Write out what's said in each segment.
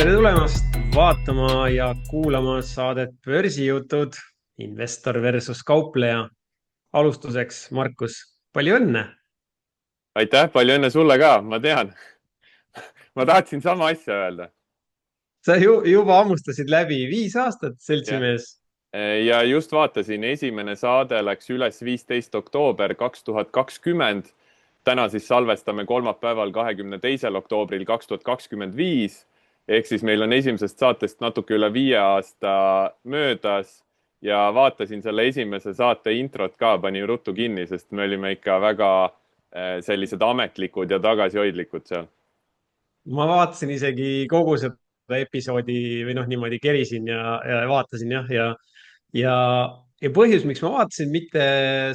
tere tulemast vaatama ja kuulama saadet Börsijutud, investor versus kaupleja. Alustuseks, Markus, palju õnne! Aitäh, palju õnne sulle ka, ma tean. Ma tahtsin sama asja öelda. Sa juba hammustasid läbi 5 aastat, Jah. seltsimees. Ja just vaatasin, esimene saade läks üles 15. oktoober 2020. Täna siis salvestame kolmapäeval 22. oktoobril 2025. Ehk siis meil on esimesest saatest natuke üle 5 aasta möödas ja vaatasin selle esimese saate introt ka, panin ruttu kinni, sest me olime ikka väga sellised ametlikud ja tagasihoidlikud seal. Ma vaatasin isegi kogu seda episoodi või noh, niimoodi kerisin ja vaatasin ja, ja põhjus, miks ma vaatasin, mitte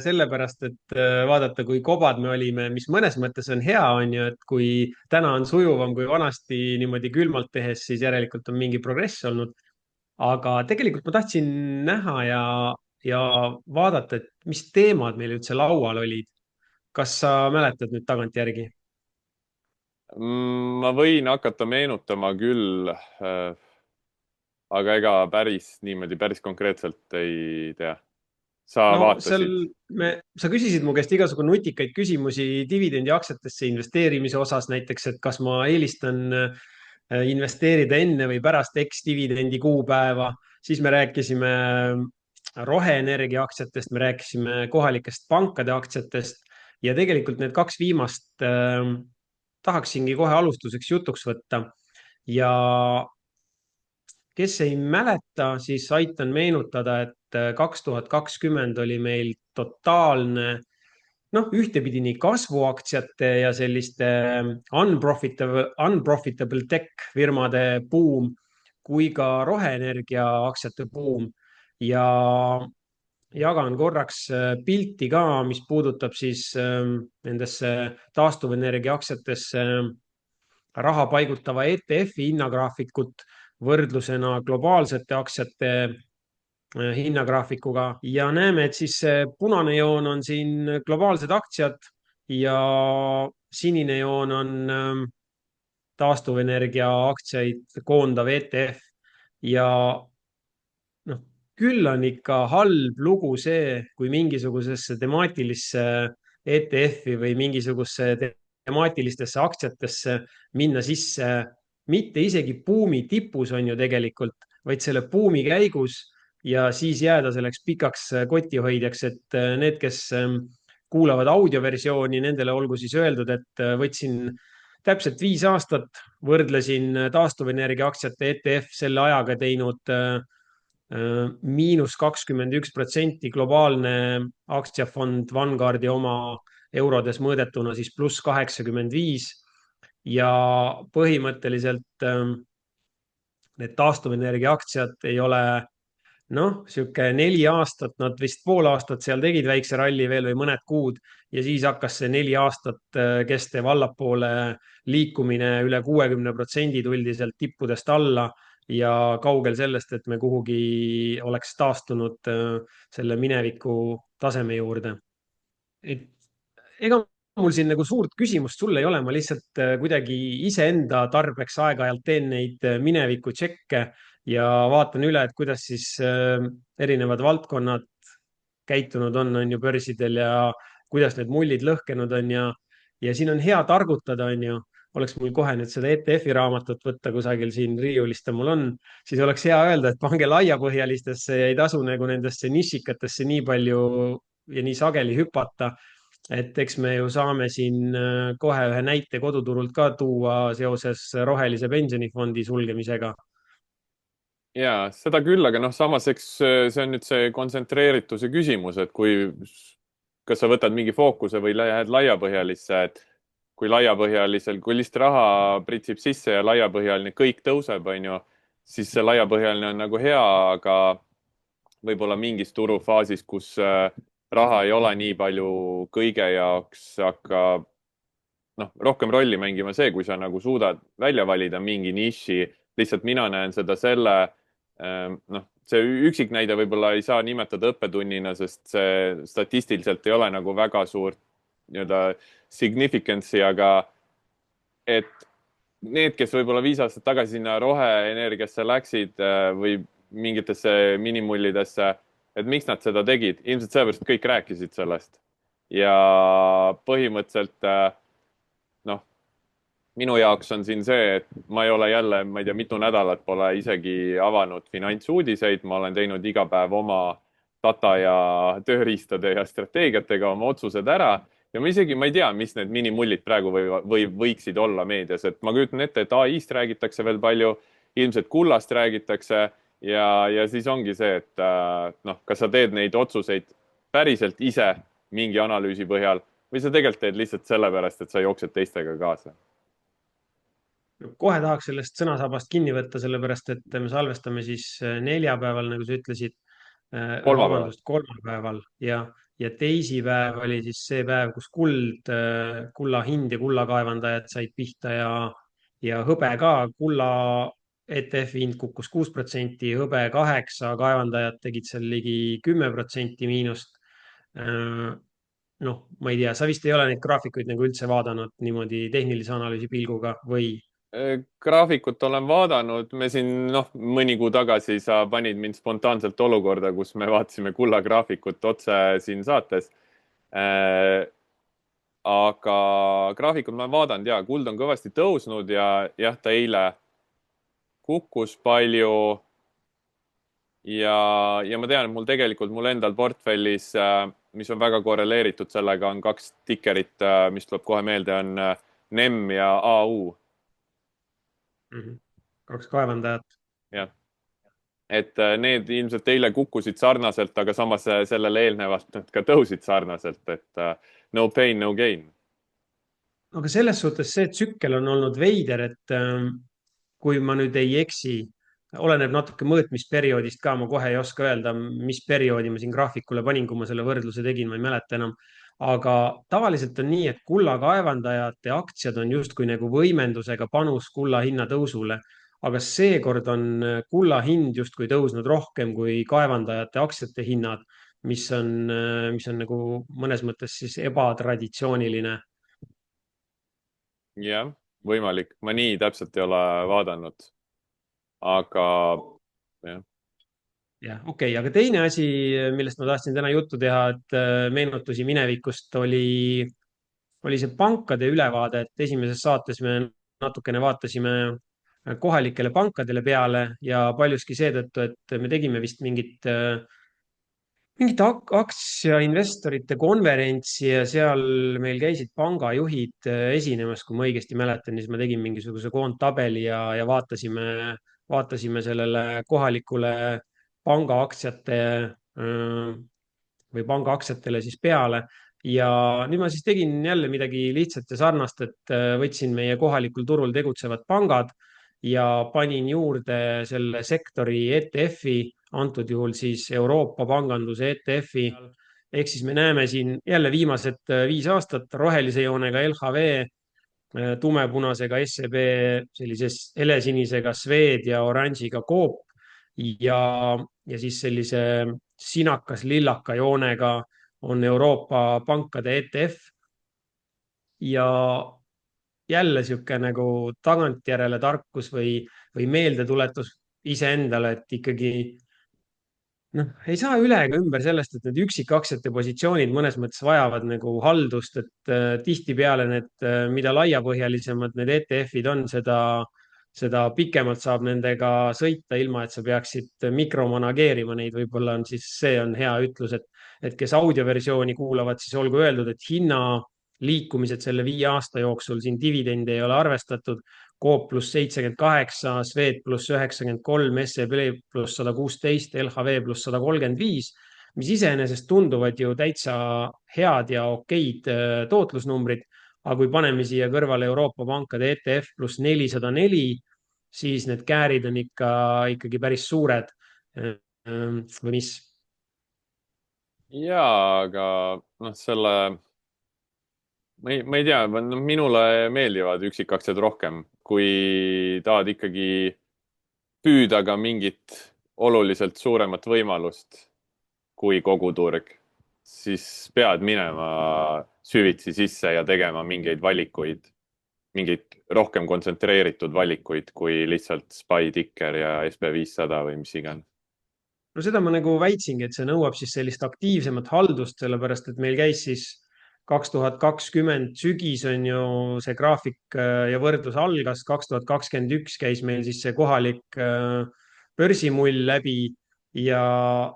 sellepärast, et vaadata, kui kobad me olime, mis mõnes mõttes on hea, on ju, et kui täna on sujuvam kui vanasti niimoodi külmalt tehes, siis järelikult on mingi progress olnud. Aga tegelikult ma tahtsin näha ja vaadata, et mis teemad meil üldse laual olid. Kas sa mäletad nüüd tagantjärgi? Ma võin hakata meenutama küll, aga ega päris niimoodi, päris konkreetselt ei tea. Sa No seal vaatasid? sa küsisid mu käest igasugu nutikaid küsimusi dividendiaktsiatesse investeerimise osas, näiteks, et kas ma eelistan investeerida enne või pärast ex-dividendi kuupäeva. Siis me rääkisime roheenergia aktsiatest, me rääkisime kohalikest pankade aktsiatest ja tegelikult need kaks viimast tahaksingi kohe alustuseks jutuks võtta. Ja kes ei mäleta, siis aitan meenutada, et 2020 oli meil totaalne, noh, ühtepidi nii kasvuaktsiate ja selliste unprofitable tech firmade buum kui ka roheenergia aktsiate buum. Ja jagan korraks pilti ka, mis puudutab siis nendesse taastuvenergia aktsiatesse raha paigutava ETF-i hinnagraafikut võrdlusena globaalsete aktsiate hinnagraafikuga ja näeme, et siis see punane joon on siin globaalsed aktsiad ja sinine joon on taastuvenergia aktsiaid koondav ETF ja noh, küll on ikka halb lugu see, kui mingisugusesse temaatilisse ETF-i või mingisugusesse temaatilistesse aktsiatesse minna sisse, mitte isegi buumi tipus on ju tegelikult, vaid selle buumi käigus ja siis jääda selleks pikaks kotihoidjaks, et need, kes kuulavad audioversiooni, nendele olgu siis öeldud, et võtsin täpselt 5 aastat, võrdlesin taastuvenergia aktsiate ETF selle ajaga teinud -21%, globaalne aktsiafond Vanguardi oma eurodes mõõdetuna siis +85 ja põhimõtteliselt need taastuvenergia aktsiad ei ole noh, sihuke 4 aastat, nad vist pool aastat seal tegid väikse ralli veel või mõned kuud ja siis hakkas see 4 aastat kestev allapoole liikumine üle 60% tuldi sealt tippudest alla ja kaugel sellest, et me kuhugi oleks taastunud selle mineviku taseme juurde. Et ega mul siin nagu suurt küsimust sulle ei ole, ma lihtsalt kuidagi iseenda tarbeks aeg-ajalt teen neid mineviku tšekke ja vaatan üle, et kuidas siis erinevad valdkonnad käitunud on ju börsidel ja kuidas need mullid lõhkenud on ja siin on hea targutada, on ju. Oleks mul kohe nüüd seda ETF-i raamatut võtta kusagil siin riiulist mul on, siis oleks hea öelda, et pange laiapõhjalistesse ja ei tasu nagu nendesse nišikatesse nii palju ja nii sageli hüpata. Et eks me ju saame siin kohe ühe näite koduturult ka tuua seoses rohelise pensionifondi sulgemisega. Ja seda küll, aga noh, samas eks see on nüüd see kontsentreerituse küsimus, et kas sa võtad mingi fookuse või lähed laiapõhjalisse, et kui laiapõhjalisel, kui lihtsalt raha pritsib sisse ja laiapõhjaline kõik tõuseb, on ju, siis see laiapõhjaline on nagu hea, aga võib-olla mingis turufaasis, kus raha ei ole nii palju kõige jaoks, hakkab noh, rohkem rolli mängima see, kui sa nagu suudad välja valida mingi niši. Lihtsalt mina näen seda noh, see üksiknäide võib-olla ei saa nimetada õppetunnina, sest see statistiliselt ei ole nagu väga suurt nii-öelda significance'i, aga et need, kes võib-olla 5 aastat tagasi sinna roheenergiasse läksid või mingitesse minimullidesse, et miks nad seda tegid? Ilmselt sellepärast, et kõik rääkisid sellest. Ja põhimõtteliselt noh, minu jaoks on siin see, et ma ei ole jälle, ma ei tea, mitu nädalat pole isegi avanud finantsuudiseid, ma olen teinud iga päev oma data ja tööriistade ja strateegiatega oma otsused ära ja ma ei tea, mis need minimullid praegu või võiksid olla meedias, et ma kujutan ette, et ai-st räägitakse veel palju, ilmselt kullast räägitakse ja siis ongi see, et noh, kas sa teed neid otsuseid päriselt ise mingi analüüsi põhjal või sa tegelikult teed lihtsalt sellepärast, et sa jooksed teistega kaasa. kohe tahaks sellest sõnasabast kinni võtta, sellepärast et me salvestame siis neljapäeval, nagu sa ütlesid, Kolmapäeval. vabandust, kolmapäeval ja teisipäev oli siis see päev, kus kulla hind ja kullakaevandajad said pihta ja hõbe ka. Kulla ETF-i hind kukkus 6%, hõbe 8%, kaevandajad tegid seal ligi 10% miinust. Noh, ma ei tea, sa vist ei ole neid graafikuid nagu üldse vaadanud niimoodi tehnilise analüüsi pilguga või? Graafikut olen vaadanud, me siin, noh, mõni kuu tagasi sa panid mind spontaanselt olukorda, kus me vaatasime kulla graafikut otse siin saates. Aga graafikut ma olen vaadanud ja kuld on kõvasti tõusnud ja jah, ta eile kukkus palju. Ja ma tean, et mul endal portfellis, mis on väga korreleeritud sellega, on 2 tikerit, mis tuleb kohe meelde, on NEM ja AU. Kaks kaevandajat. Jah. Et need ilmselt eile kukkusid sarnaselt, aga samas sellele eelnevalt nad ka tõusid sarnaselt, et no pain, no gain. Aga selles suhtes see tsükkel on olnud veider, et kui ma nüüd ei eksi, oleneb natuke mõõtmisperioodist ka, ma kohe ei oska öelda, mis perioodi ma siin graafikule panin, kui ma selle võrdluse tegin, ma ei mäleta enam. Aga tavaliselt on nii, et kullakaevandajate aktsiad on justkui nagu võimendusega panus kulla hinna tõusule. Aga seekord on kulla hind justkui tõusnud rohkem kui kaevandajate aktsiate hinnad, mis on nagu mõnes mõttes siis ebatraditsiooniline. Jah, võimalik. Ma nii täpselt ei ole vaadanud. Aga jah. Jah, okei, aga teine asi, millest ma tahtsin täna juttu teha, et meenutusi minevikust oli see pankade ülevaade, et esimeses saates me natukene vaatasime kohalikele pankadele peale ja paljuski seetõttu, et me tegime vist mingit aktsiainvestorite konverentsi ja seal meil käisid pangajuhid esinemas, kui ma õigesti mäletan, siis ma tegin mingisuguse koondtabeli ja vaatasime sellele kohalikule pangaaktsiate või pangaaktsiatele siis peale. Ja nüüd ma siis tegin jälle midagi lihtsat ja sarnast, et võtsin meie kohalikul turul tegutsevad pangad ja panin juurde selle sektori ETF-i, antud juhul siis Euroopa panganduse ETF-i. Ehk siis me näeme siin jälle viimased 5 aastat rohelise joonega LHV, tumepunasega SEB, sellises helesinisega Swed ja oranžiga Coop ja siis sellise sinakas-lillaka joonega on Euroopa pankade ETF. Ja jälle sihuke nagu tagantjärele tarkus või meeldetuletus iseendale, et ikkagi noh, ei saa üle ega ümber sellest, et need üksikaktsiate positsioonid mõnes mõttes vajavad nagu haldust, et tihtipeale mida laiapõhjalisemad need ETF-id on, seda pikemalt saab nendega sõita, ilma et sa peaksid mikromanageerima neid. Võib-olla on siis, see on hea ütlus, et kes audioversiooni kuulavad, siis olgu öeldud, et hinna liikumised selle 5 aasta jooksul siin dividende ei ole arvestatud. Coop pluss 78, Swed pluss 93, SEB pluss 116, LHV pluss 135, mis iseenesest tunduvad ju täitsa head ja okeid tootlusnumbrid. Aga kui paneme siia kõrvale Euroopa pankade ETF pluss 404, siis need käärid on ikkagi päris suured. Või mis? Jaa, aga noh, ma ei tea, minule meeldivad üksikaktsiad rohkem, kui tahad ikkagi püüda ka mingit oluliselt suuremat võimalust kui kogu turg, siis pead minema süvitsi sisse ja tegema mingeid valikuid. mingeid rohkem kontsentreeritud valikuid kui lihtsalt SPY ticker ja SB500 või mis iganes. no seda ma nagu väitsingi, et see nõuab siis sellist aktiivsemat haldust, sellepärast et meil käis siis 2020 sügis on ju see graafik ja võrdlus algas, 2021 käis meil siis see kohalik börsimull läbi ja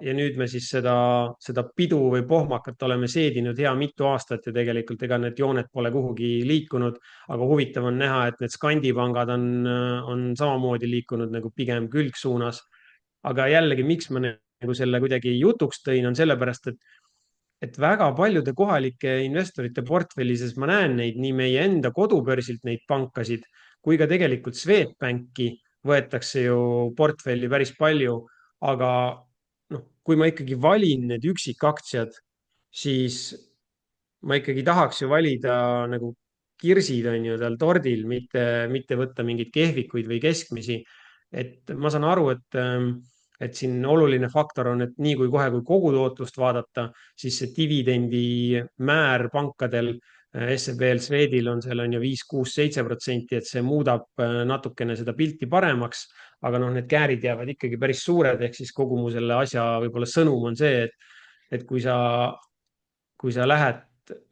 nüüd me siis seda pidu või pohmakat oleme seedinud hea mitu aastat ja tegelikult ega need jooned pole kuhugi liikunud, aga huvitav on näha, et need skandipangad on samamoodi liikunud nagu pigem külgsuunas. Aga jällegi, miks ma nagu selle kuidagi jutuks tõin, on sellepärast, et väga paljude kohalike investorite portfellises ma näen neid nii meie enda kodubörsilt neid pankasid kui ka tegelikult Swedbanki võetakse ju portfelli päris palju, aga noh, kui ma ikkagi valin need üksikaktsiad, siis ma ikkagi tahaks ju valida nagu kirsid on ju tal tordil, mitte võtta mingeid kehvikuid või keskmisi. Et ma saan aru, et siin oluline faktor on, et nii kui kohe, kui kogutootlust vaadata, siis see dividendi määr pankadel SEB-l, Swedil on seal on ju 5, 6, 7%, et see muudab natukene seda pilti paremaks, aga noh, need käärid jäävad ikkagi päris suured, ehk siis kogu mu selle asja võib-olla sõnum on see, et kui sa lähed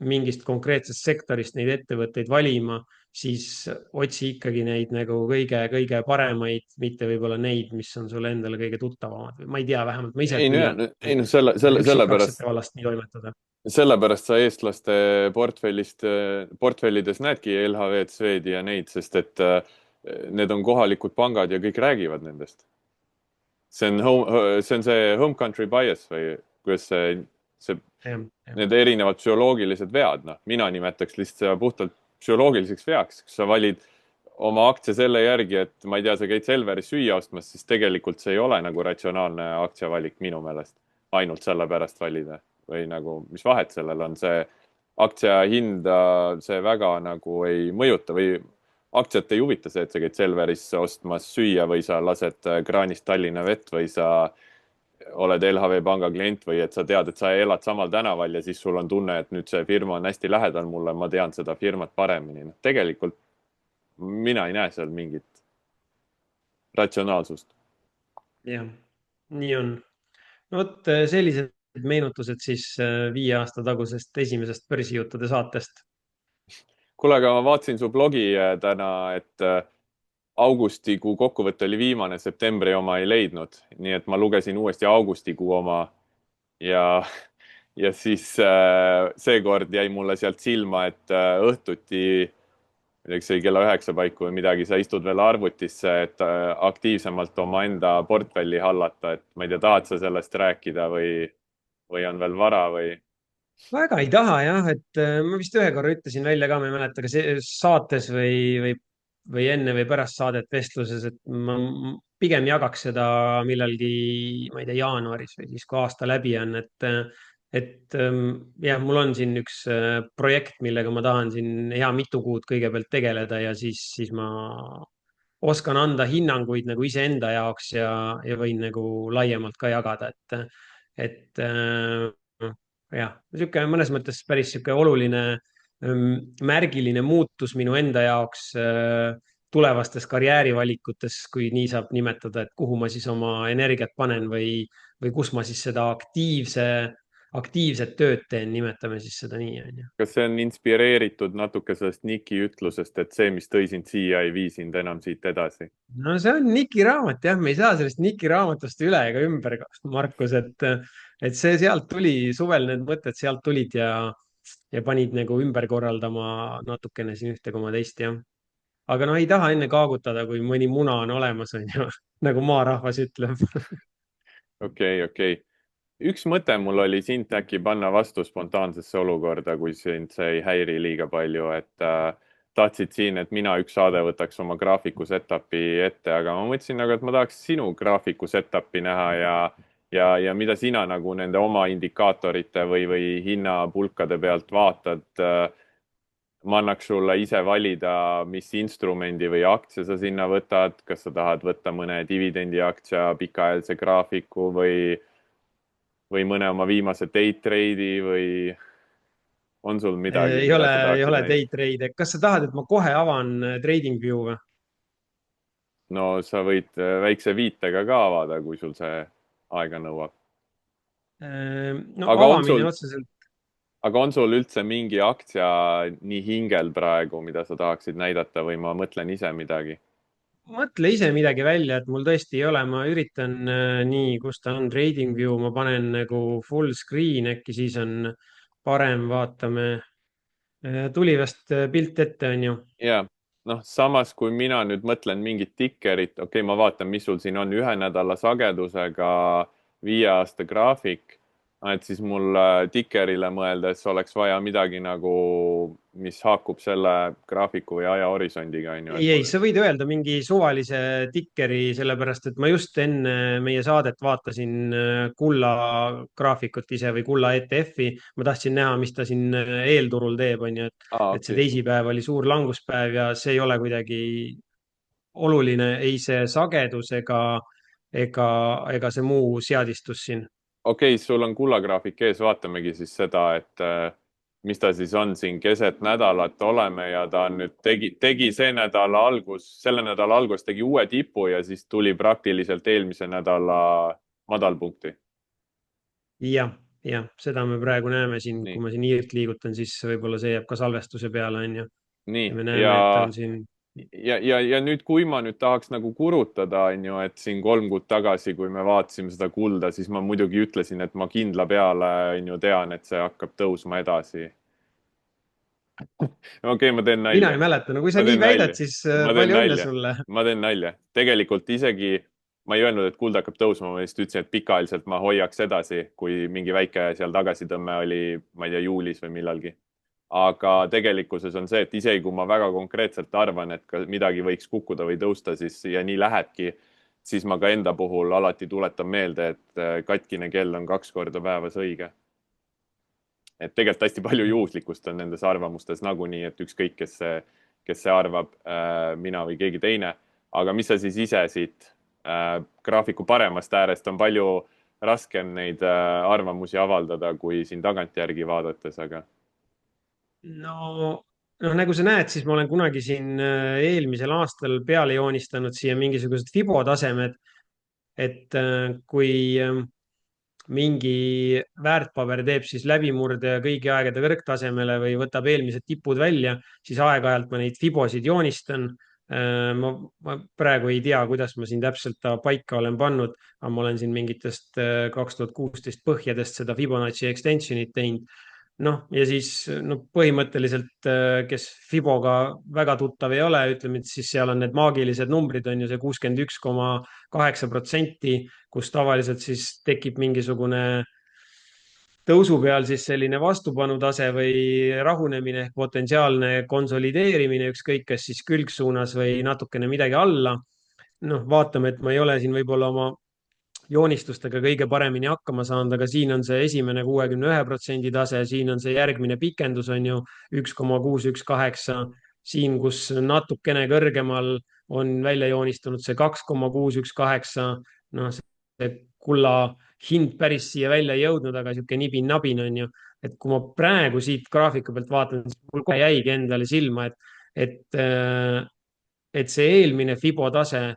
mingist konkreetsest sektorist neid ettevõtteid valima, siis otsi ikkagi neid nagu kõige paremaid, mitte võib-olla neid, mis on sulle endale kõige tuttavamad. Ma ei tea, vähemalt ma ise püüan ei no sellepärast, üksikaktsiate vallast nii toimetada. sellepärast sa eestlaste portfellides näedki LHV-d, Swedi ja neid, sest et need on kohalikud pangad ja kõik räägivad nendest. See on see home country bias või kuidas need erinevad psühholoogilised vead, noh, mina nimetaks lihtsalt seda puhtalt psühholoogiliseks veaks, kus sa valid oma aktsia selle järgi, et ma ei tea, sa käid Selveris süüa ostmas, siis tegelikult see ei ole nagu ratsionaalne aktsiavalik minu meelest, ainult sellepärast valida või nagu, mis vahet sellel on, see aktsia hinda see väga nagu ei mõjuta või aktsiat ei huvita see, et sa käid Selveris ostmas süüa või sa lased kraanist Tallinna vett või sa oled LHV panga klient või et sa tead, et sa elad samal tänaval ja siis sul on tunne, et nüüd see firma on hästi lähedal mulle, ma tean seda firmat paremini. Tegelikult mina ei näe seal mingit ratsionaalsust. Jah, nii on. No vot, sellised meenutused siis 5 aasta tagusest esimesest börsijuttude saatest. Kuule, aga ma vaatasin su blogi täna, et augustikuu kokkuvõte oli viimane, septembri oma ei leidnud, nii et ma lugesin uuesti augustikuu oma ja siis seekord jäi mulle sealt silma, et õhtuti, see kella 9 paiku või midagi, sa istud veel arvutisse, et aktiivsemalt omaenda portfelli hallata, et ma ei tea, tahad sa sellest rääkida või on veel vara või? Väga ei taha jah, et ma vist ühe korra ütlesin välja ka, ma ei mäleta, kas saates või enne või pärast saadet vestluses, et ma pigem jagaks seda millalgi, ma ei tea, jaanuaris või siis, kui aasta läbi on, et jah, mul on siin üks projekt, millega ma tahan siin hea mitu kuud kõigepealt tegeleda ja siis ma oskan anda hinnanguid nagu iseenda jaoks ja võin nagu laiemalt ka jagada, et jah, niisugune mõnes mõttes päris niisugune oluline märgiline muutus minu enda jaoks tulevastes karjäärivalikutes, kui nii saab nimetada, et kuhu ma siis oma energiat panen või kus ma siis seda aktiivset tööd teen, nimetame siis seda nii, on ju. Kas see on inspireeritud natuke sellest Niki ütlusest, et see, mis tõi sind siia, ei vii sind enam siit edasi? No see on Niki raamat jah, me ei saa sellest Niki raamatust üle ega ümber, Markus, et see sealt tuli, suvel need mõtted sealt tulid ja panid nagu ümber korraldama natukene siin ühte koma teist jah. Aga no ei taha enne kaagutada, kui mõni muna on olemas, on ju, nagu maarahvas ütleb. Okei. Üks mõte mul oli sind äkki panna vastu spontaansesse olukorda, kui sind see ei häiri liiga palju, et tahtsid siin, et mina üks saade võtaks oma graafiku setup'i ette, aga ma mõtlesin nagu, et ma tahaks sinu graafiku setup'i näha ja mida sina nagu nende oma indikaatorite või hinnapulkade pealt vaatad. Ma annaks sulle ise valida, mis instrumendi või aktsia sa sinna võtad, kas sa tahad võtta mõne dividendiaktsia pikaajalise graafiku või mõne oma viimase day trade'i või on sul midagi, mida sa ei tahaksid ole näidata? day trade. Kas sa tahad, et ma kohe avan TradingView või? No sa võid väikse viitega ka avada, kui sul see aega nõuab. No aga on avamine sul, otseselt. aga on sul üldse mingi aktsia nii hingel praegu, mida sa tahaksid näidata või ma mõtlen ise midagi? Mõtle ise midagi välja, et mul tõesti ei ole, ma üritan nii, kus ta on, TradingView, ma panen nagu full screen, äkki siis on parem, vaatame. Tuli vast pilt ette, on ju. ja noh, samas kui mina nüüd mõtlen mingit tikerit, okei, ma vaatan, mis sul siin on, 1 nädala sagedusega 5 aasta graafik. Et siis mul tikerile mõeldes oleks vaja midagi nagu, mis haakub selle graafiku või ajahorisondiga, on ju, et Ei, mul. sa võid öelda mingi suvalise tikkeri, sellepärast et ma just enne meie saadet vaatasin kulla graafikut ise või kulla ETF-i. ma tahtsin näha, mis ta siin eelturul teeb, on ju, et see Okei. teisipäev oli suur languspäev ja see ei ole kuidagi oluline, ei see sagedus ega see muu seadistus siin. Okei, sul on kullagraafik ees, vaatamegi siis seda, et mis ta siis on siin keset nädalat oleme ja ta on nüüd tegi selle nädala algus tegi uue tipu ja siis tuli praktiliselt eelmise nädala madalpunkti. jah, jah, seda me praegu näeme siin, nii, kui ma siin hiirt liigutan, siis võib-olla see jääb ka salvestuse peale, on ju. ja nii me näeme, et ta on siin. ja nüüd, kui ma nüüd tahaks nagu kurutada, on ju, et siin 3 kuud tagasi, kui me vaatasime seda kulda, siis ma muidugi ütlesin, et ma kindla peale, on ju, tean, et see hakkab tõusma edasi. Okei, ma teen mina nalja. ei mäleta, no kui sa Ma nii teen väidad, nalja. siis Ma teen palju õnne nalja. sulle. Ma teen nalja. Tegelikult isegi ma ei öelnud, et kuld hakkab tõusma, ma lihtsalt ütlesin, et pikaajaliselt ma hoiaks edasi, kui mingi väike seal tagasitõmme oli, ma ei tea, juulis või millalgi. Aga tegelikkuses on see, et isegi kui ma väga konkreetselt arvan, et ka midagi võiks kukkuda või tõusta, siis ja nii lähebki, siis ma ka enda puhul alati tuletan meelde, et katkine kell on 2 korda päevas õige. Et tegelikult hästi palju juhuslikkust on nendes arvamustes nagunii, et ükskõik, kes see arvab, mina või keegi teine. Aga mis sa siis ise siit graafiku paremast äärest on palju raskem neid arvamusi avaldada, kui siin tagantjärgi vaadates, aga. no, nagu sa näed, siis ma olen kunagi siin eelmisel aastal peale joonistanud siia mingisugused Fibo tasemed, et kui mingi väärtpaber teeb siis läbimurde kõigi aegade kõrgtasemele või võtab eelmised tipud välja, siis aeg-ajalt ma neid Fibosid joonistan. Ma praegu ei tea, kuidas ma siin täpselt ta paika olen pannud, aga ma olen siin mingitest 2016 põhjadest seda Fibonacci extension'it teinud. noh, ja siis no põhimõtteliselt, kes Fiboga väga tuttav ei ole, ütleme, et siis seal on need maagilised numbrid, on ju see 61,8%, kus tavaliselt siis tekib mingisugune tõusu peal siis selline vastupanutase või rahunemine ehk potentsiaalne konsolideerimine, ükskõik kas siis külgsuunas või natukene midagi alla. noh, vaatame, et ma ei ole siin võib-olla oma joonistustega kõige paremini hakkama saanud, aga siin on see esimene 61% tase, siin on see järgmine pikendus on ju 1,618, siin, kus natukene kõrgemal on välja joonistunud see 2,618. noh, see kulla hind päris siia välja ei jõudnud, aga niisugune nibin-nabin on ju, et kui ma praegu siit graafiku pealt vaatan, siis mul kohe jäigi endale silma, et see eelmine Fibo tase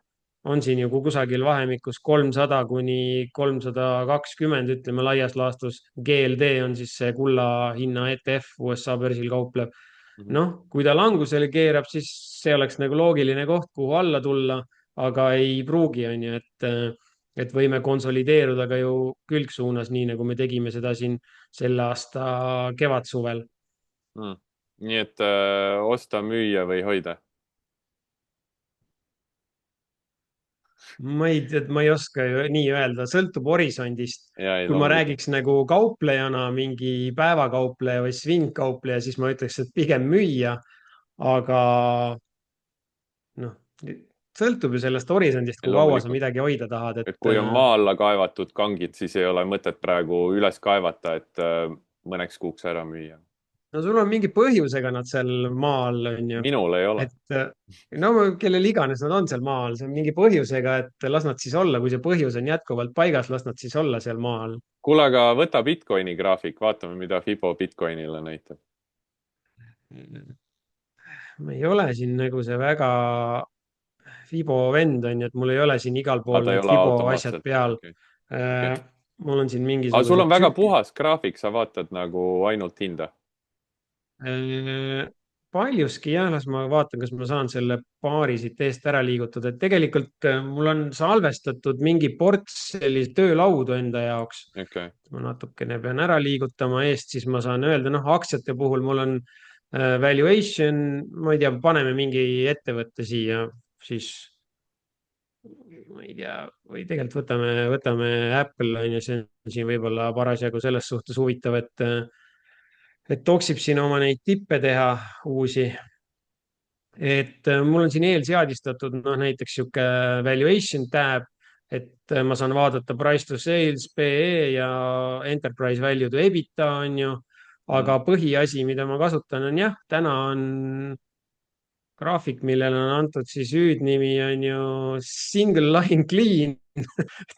on siin ju kusagil vahemikus 300 kuni 320, ütleme laias laastus. GLD on siis see kulla hinna ETF USA börsil kauplev. noh, kui ta langusele keerab, siis see oleks nagu loogiline koht, kuhu alla tulla, aga ei pruugi, on ju, et võime konsolideeruda ka ju külgsuunas, nii nagu me tegime seda siin selle aasta kevadsuvel. Nii et osta, müüa või hoida? ma ei tea, ma ei oska ju nii öelda, sõltub horisondist. Ja, ei, kui ma loomulikult. räägiks nagu kauplejana, mingi päevakaupleja või svingkaupleja, siis ma ütleks, et pigem müüa. aga noh, sõltub ju sellest horisondist, Ja, kui kaua sa loomulikult. midagi hoida tahad, Et et kui on maa alla kaevatud kangid, siis ei ole mõtet praegu üles kaevata, et mõneks kuuks ära müüa. no sul on mingi põhjusega nad seal maa all, on ju. Minul ei ole. et no kellel iganes nad on seal maa all, see on mingi põhjusega, et las nad siis olla, kui see põhjus on jätkuvalt paigas, las nad siis olla seal maa all. Kuule, aga võta Bitcoini graafik, vaatame, mida Fibo Bitcoinile näitab. ma ei ole siin nagu see väga Fibo vend on ju, et mul ei ole siin igal aga pool ta ei need ole Fibo asjad automaatselt, peal. okei, okei. Mul on siin aga sul on mingisugused väga tsüklid. puhas graafik, sa vaatad nagu ainult hinda. Paljuski jah, las ma vaatan, kas ma saan selle paari siit eest ära liigutada, et tegelikult mul on salvestatud mingi ports sellist töölaudu enda jaoks. okei. Ma natukene pean ära liigutama eest, siis ma saan öelda, noh, aktsiate puhul mul on valuation, ma ei tea, paneme mingi ettevõtte siia, siis ma ei tea, või tegelikult võtame Apple on ju, see on siin võib-olla parasjagu selles suhtes huvitav, et toksib siin oma neid tippe teha uusi. Et mul on siin eelseadistatud noh, näiteks sihuke valuation tab, et ma saan vaadata price to sales, PE ja enterprise value to EBITDA on ju. Mhm. aga põhiasi, mida ma kasutan, on jah, täna on graafik, millele on antud siis hüüdnimi on ju single line clean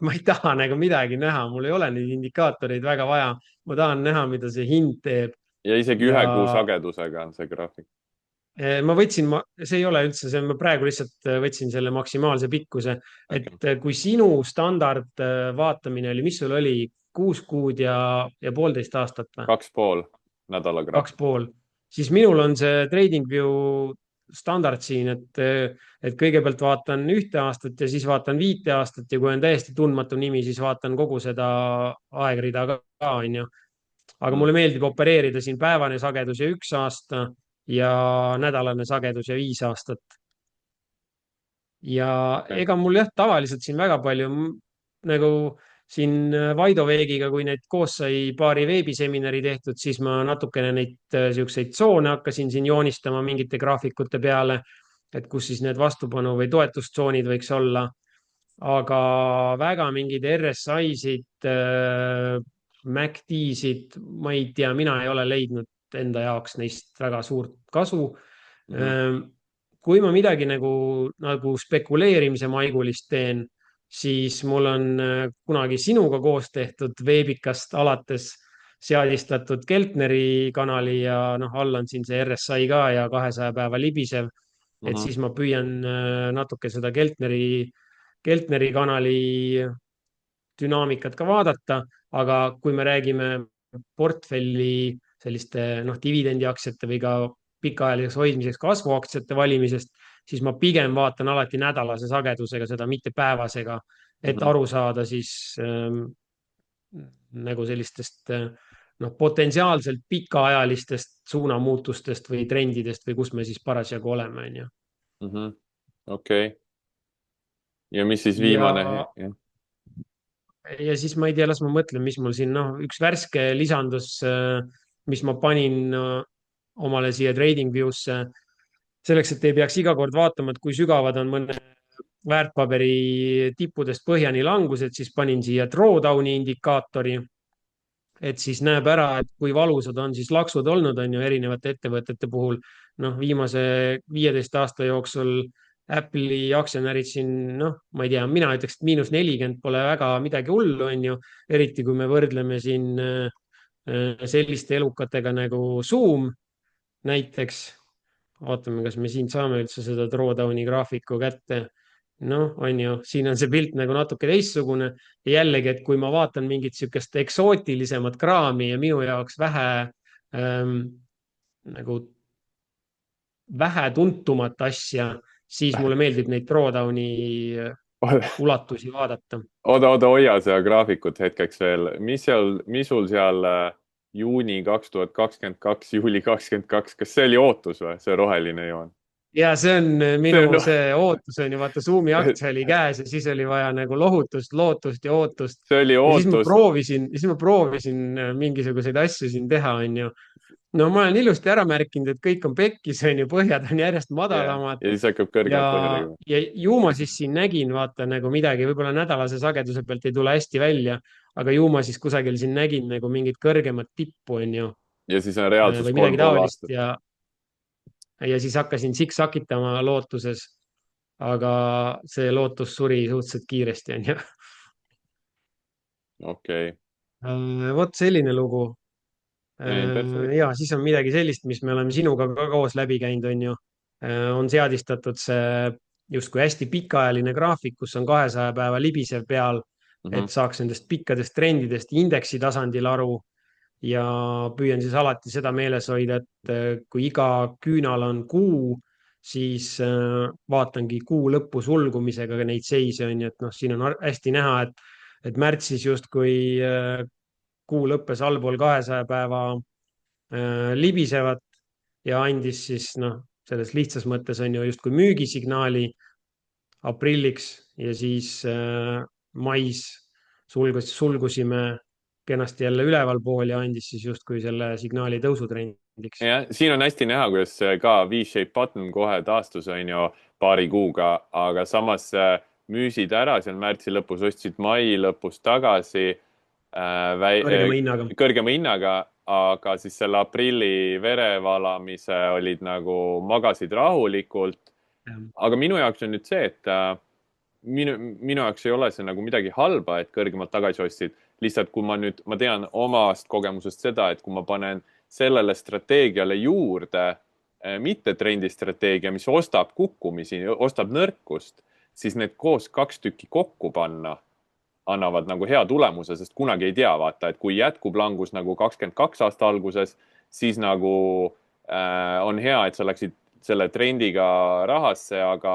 ma ei taha nagu midagi näha, mul ei ole neid indikaatoreid väga vaja. ma tahan näha, mida see hind teeb. ja isegi ja 1 kuu sagedusega on see graafik. ma võtsin, see ei ole üldse, see ma praegu lihtsalt võtsin selle maksimaalse pikkuse, okei. et kui sinu standard vaatamine oli, mis sul oli, 6 kuud ja 1,5 aastat või? 2,5 nädala kaks graafik. pool, siis minul on see TradingView standard siin, et kõigepealt vaatan 1 aastat ja siis vaatan 5 aastat ja kui on täiesti tundmatu nimi, siis vaatan kogu seda aegrida ka, onju. aga Mhm. mulle meeldib opereerida siin päevane sagedus ja 1 aasta ja nädalane sagedus ja 5 aastat. ja okei. ega mul jah, tavaliselt siin väga palju nagu siin Vaido Veegiga, kui neid koos sai paari veebiseminari tehtud, siis ma natukene neid siukseid tsoone hakkasin siin joonistama mingite graafikute peale, et kus siis need vastupanu või toetustsoonid võiks olla. aga väga mingeid RSI-sid MACD-sid, ma ei tea, mina ei ole leidnud enda jaoks neist väga suurt kasu. Mhm. kui ma midagi nagu spekuleerimise maigulist teen, siis mul on kunagi sinuga koos tehtud veebikast alates seadistatud Keltneri kanali ja noh, all on siin see RSI ka ja 200 päeva libisev. et Mhm. siis ma püüan natuke seda Keltneri kanali dünaamikat ka vaadata, aga kui me räägime portfelli selliste noh, dividendiaktsiate või ka pikaajaliseks hoidmiseks kasvuaktsiate valimisest, siis ma pigem vaatan alati nädalase sagedusega seda, mitte päevasega, et Mhm. aru saada siis nagu sellistest noh, potentsiaalselt pikaajalistest suunamuutustest või trendidest või kus me siis parasjagu oleme, onju. Mhm. okei. ja mis siis ja viimane? Jah. ja siis ma ei tea, las ma mõtlen, mis mul siin, noh, üks värske lisandus, mis ma panin omale siia TradingView'sse selleks, et ei peaks iga kord vaatama, et kui sügavad on mõne väärtpaberi tippudest põhjani langused, siis panin siia drawdown'i indikaatori. et siis näeb ära, et kui valusad on siis laksud olnud, on ju, erinevate ettevõtete puhul. noh, viimase 15 aasta jooksul Apple'i aktsionärid siin, noh, ma ei tea, mina ütleks, et -40 pole väga midagi hullu, on ju. eriti kui me võrdleme siin selliste elukatega nagu Zoom näiteks. vaatame, kas me siin saame üldse seda drawdown'i graafiku kätte. noh, on ju, siin on see pilt nagu natuke teistsugune. ja jällegi, et kui ma vaatan mingit sihukest eksootilisemat kraami ja minu jaoks nagu vähetuntumat asja, siis mulle meeldib neid drawdown'i ulatusi vaadata. oota, hoia seda graafikut hetkeks veel. mis sul seal juuni 2022, juuli 2022, kas see oli ootus või, see roheline joon? ja see on see minu on see ootus on ju, vaata Zoomi aktsia oli käes ja siis oli vaja nagu lohutust, lootust ja ootust. see oli ja ootus. siis ma proovisin mingisuguseid asju siin teha, onju. no ma olen ilusti ära märkinud, et kõik on pekkis, onju, põhjad on järjest Yeah. madalamad. ja siis hakkab ja, kõrgemalt põhja tegema. ja ju ma siis siin nägin, vaata nagu midagi, võib-olla nädalase sageduse pealt ei tule hästi välja, aga ju ma siis kusagil siin nägin nagu mingit kõrgemat tippu, onju, ja siis on reaalsus või midagi 3,5 taolist aastat. ja siis hakkasin siksakitama lootuses. aga see lootus suri suhteliselt kiiresti, onju. okei. vot selline lugu. ei, päris huvitav. Ja siis on midagi sellist, mis me oleme sinuga ka koos läbi käinud, on ju. On seadistatud see justkui hästi pikaajaline graafik, kus on 200 päeva libisev peal, et saaks nendest pikkadest trendidest indeksi tasandil aru. Ja püüan siis alati seda meeles hoida, et kui iga küünal on kuu, siis vaatangi kuu lõpu sulgumisega neid seise, on ju, et noh, siin on hästi näha, et märtsis justkui kuu lõppes allpool 200 päeva libisevat ja andis siis noh, selles lihtsas mõttes on ju justkui müügisignaali aprilliks ja siis mais sulgusime kenasti jälle ülevalpool ja andis siis justkui selle signaali tõusutrendiks. Ja siin on hästi näha, kuidas ka V-shape button kohe taastus, on ju, paari kuuga, aga samas müüsid ära seal märtsi lõpus, ostsid mai lõpus tagasi kõrgema hinnaga. kõrgema hinnaga, aga siis selle aprilli verevalamise olid nagu magasid rahulikult. Aga minu jaoks on nüüd see, et minu jaoks ei ole see nagu midagi halba, et kõrgemalt tagasi ostsid. Lihtsalt kui ma tean omast kogemusest seda, et kui ma panen sellele strateegiale juurde mitte trendistrateegia, mis ostab kukkumisi, ostab nõrkust, siis need koos 2 tükki kokku panna annavad nagu hea tulemuse, sest kunagi ei tea, vaata, et kui jätkub langus nagu 22 aasta alguses, siis nagu on hea, et sa läksid selle trendiga rahasse, aga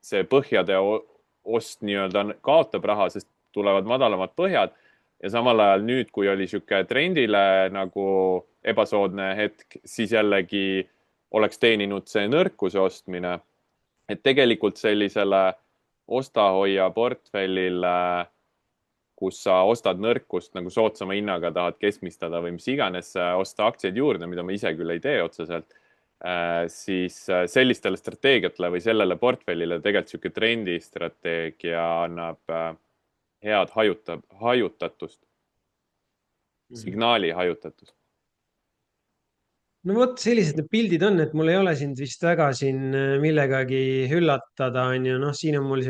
see põhjade ost nii-öelda kaotab raha, sest tulevad madalamad põhjad. Ja samal ajal nüüd, kui oli sihuke trendile nagu ebasoodne hetk, siis jällegi oleks teeninud see nõrkuse ostmine. Et tegelikult sellisele osta-hoia portfellile, kus sa ostad nõrkust nagu soodsama hinnaga, tahad keskmistada või mis iganes, osta aktsiaid juurde, mida ma ise küll ei tee otseselt, siis sellistele strateegiatele või sellele portfellile tegelikult sihuke trendistrateegia annab head hajutatust, signaali hajutatust. No vot, sellised need pildid on, et mul ei ole sind vist väga siin millegagi üllatada, on ju. Noh, siin on mul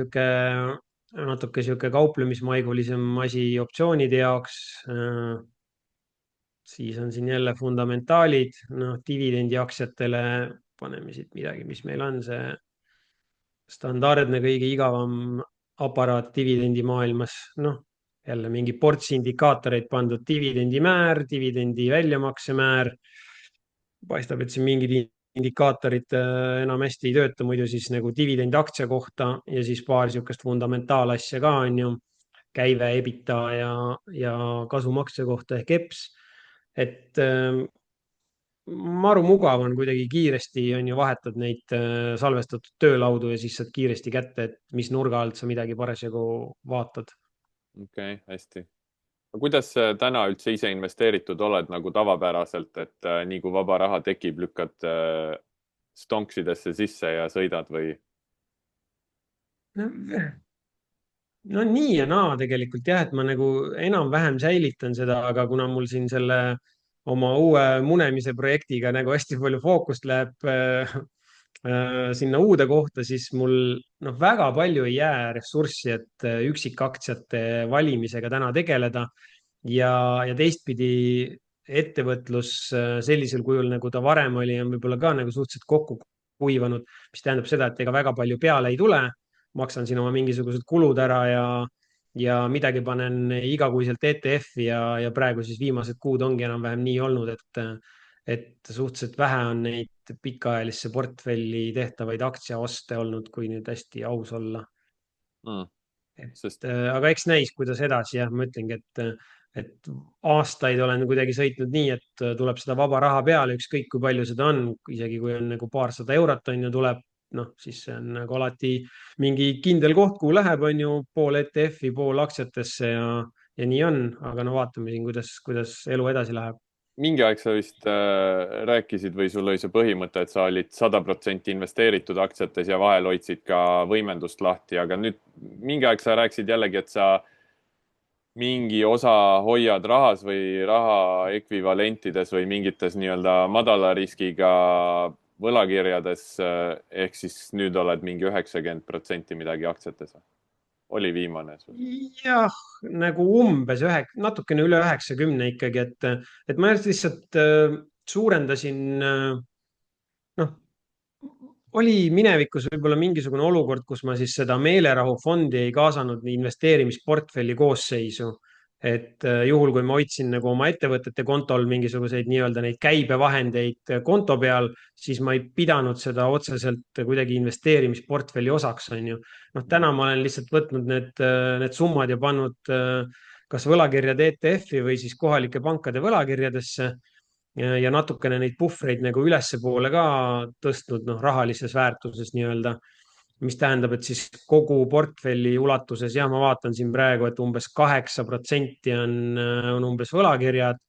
natuke sihuke kauplemismaigulisem asi optsioonide jaoks. Siis on siin jälle fundamentaalid, noh, dividendiaktsiatele paneme siit midagi, mis meil on see standardne kõige igavam aparaat dividendi maailmas. Noh, jälle mingi ports indikaatoreid pandud, dividendimäär, dividendi väljamaksemäär. Paistab, et siin mingid indikaatorid enam hästi ei tööta, muidu siis nagu dividend aktsia kohta ja siis paar niisugust fundamentaalasja ka on ju, käive, EBITDA ja kasum aktsia kohta ehk EPS. Et maru mugav on kuidagi kiiresti on ju vahetad neid salvestatud töölaudu ja siis saad kiiresti kätte, et mis nurga alt sa midagi parasjagu vaatad. Okei, hästi. Kuidas täna üldse ise investeeritud oled nagu tavapäraselt, et nii kui vaba raha tekib, lükkad stonksidesse sisse ja sõidad või? No nii ja naa tegelikult jah, et ma nagu enam-vähem säilitan seda, aga kuna mul siin selle oma uue munemise projektiga nagu hästi palju fookust läheb sinna uude kohta, siis mul noh, väga palju ei jää ressurssi, et üksikaktsiate valimisega täna tegeleda. Ja teistpidi ettevõtlus sellisel kujul, nagu ta varem oli, on võib-olla ka nagu suhteliselt kokku kuivanud, mis tähendab seda, et ega väga palju peale ei tule. Maksan siin oma mingisugused kulud ära ja midagi panen igakuiselt ETF-i ja praegu siis viimased kuud ongi enam-vähem nii olnud, et suhteliselt vähe on neid pikaajalisse portfelli tehtavaid aktsiaoste olnud, kui nüüd hästi aus olla. Aga eks näis, kuidas edasi, jah, ma ütlengi, et aastaid olen kuidagi sõitnud nii, et tuleb seda vaba raha peale, ükskõik kui palju seda on, isegi kui on nagu paarsada eurot on ju, tuleb, noh, siis see on nagu alati mingi kindel koht, kuhu läheb, on ju, pool ETF-i, pool aktsiatesse ja nii on, aga no vaatame siin, kuidas elu edasi läheb. Mingi aeg sa vist rääkisid või sul oli see põhimõte, et sa olid 100% investeeritud aktsiates ja vahel hoidsid ka võimendust lahti, aga nüüd mingi aeg sa rääkisid jällegi, et sa mingi osa hoiad rahas või raha ekvivalentides või mingites nii-öelda madala riskiga võlakirjades, ehk siis nüüd oled mingi 90% midagi aktsiates. oli viimane sul? jah, nagu umbes natukene üle 90 ikkagi, et ma lihtsalt suurendasin, noh, oli minevikus võib-olla mingisugune olukord, kus ma siis seda meelerahufondi ei kaasanud investeerimisportfelli koosseisu. Et juhul, kui ma hoidsin nagu oma ettevõtete kontol mingisuguseid nii-öelda neid käibevahendeid konto peal, siis ma ei pidanud seda otseselt kuidagi investeerimisportfelli osaks, on ju. Noh, täna ma olen lihtsalt võtnud need summad ja pannud kas võlakirjade ETF-i või siis kohalike pankade võlakirjadesse ja natukene neid puhvreid nagu ülespoole ka tõstnud, noh, rahalises väärtuses nii-öelda, mis tähendab, et siis kogu portfelli ulatuses, jah, ma vaatan siin praegu, et umbes 8% on umbes võlakirjad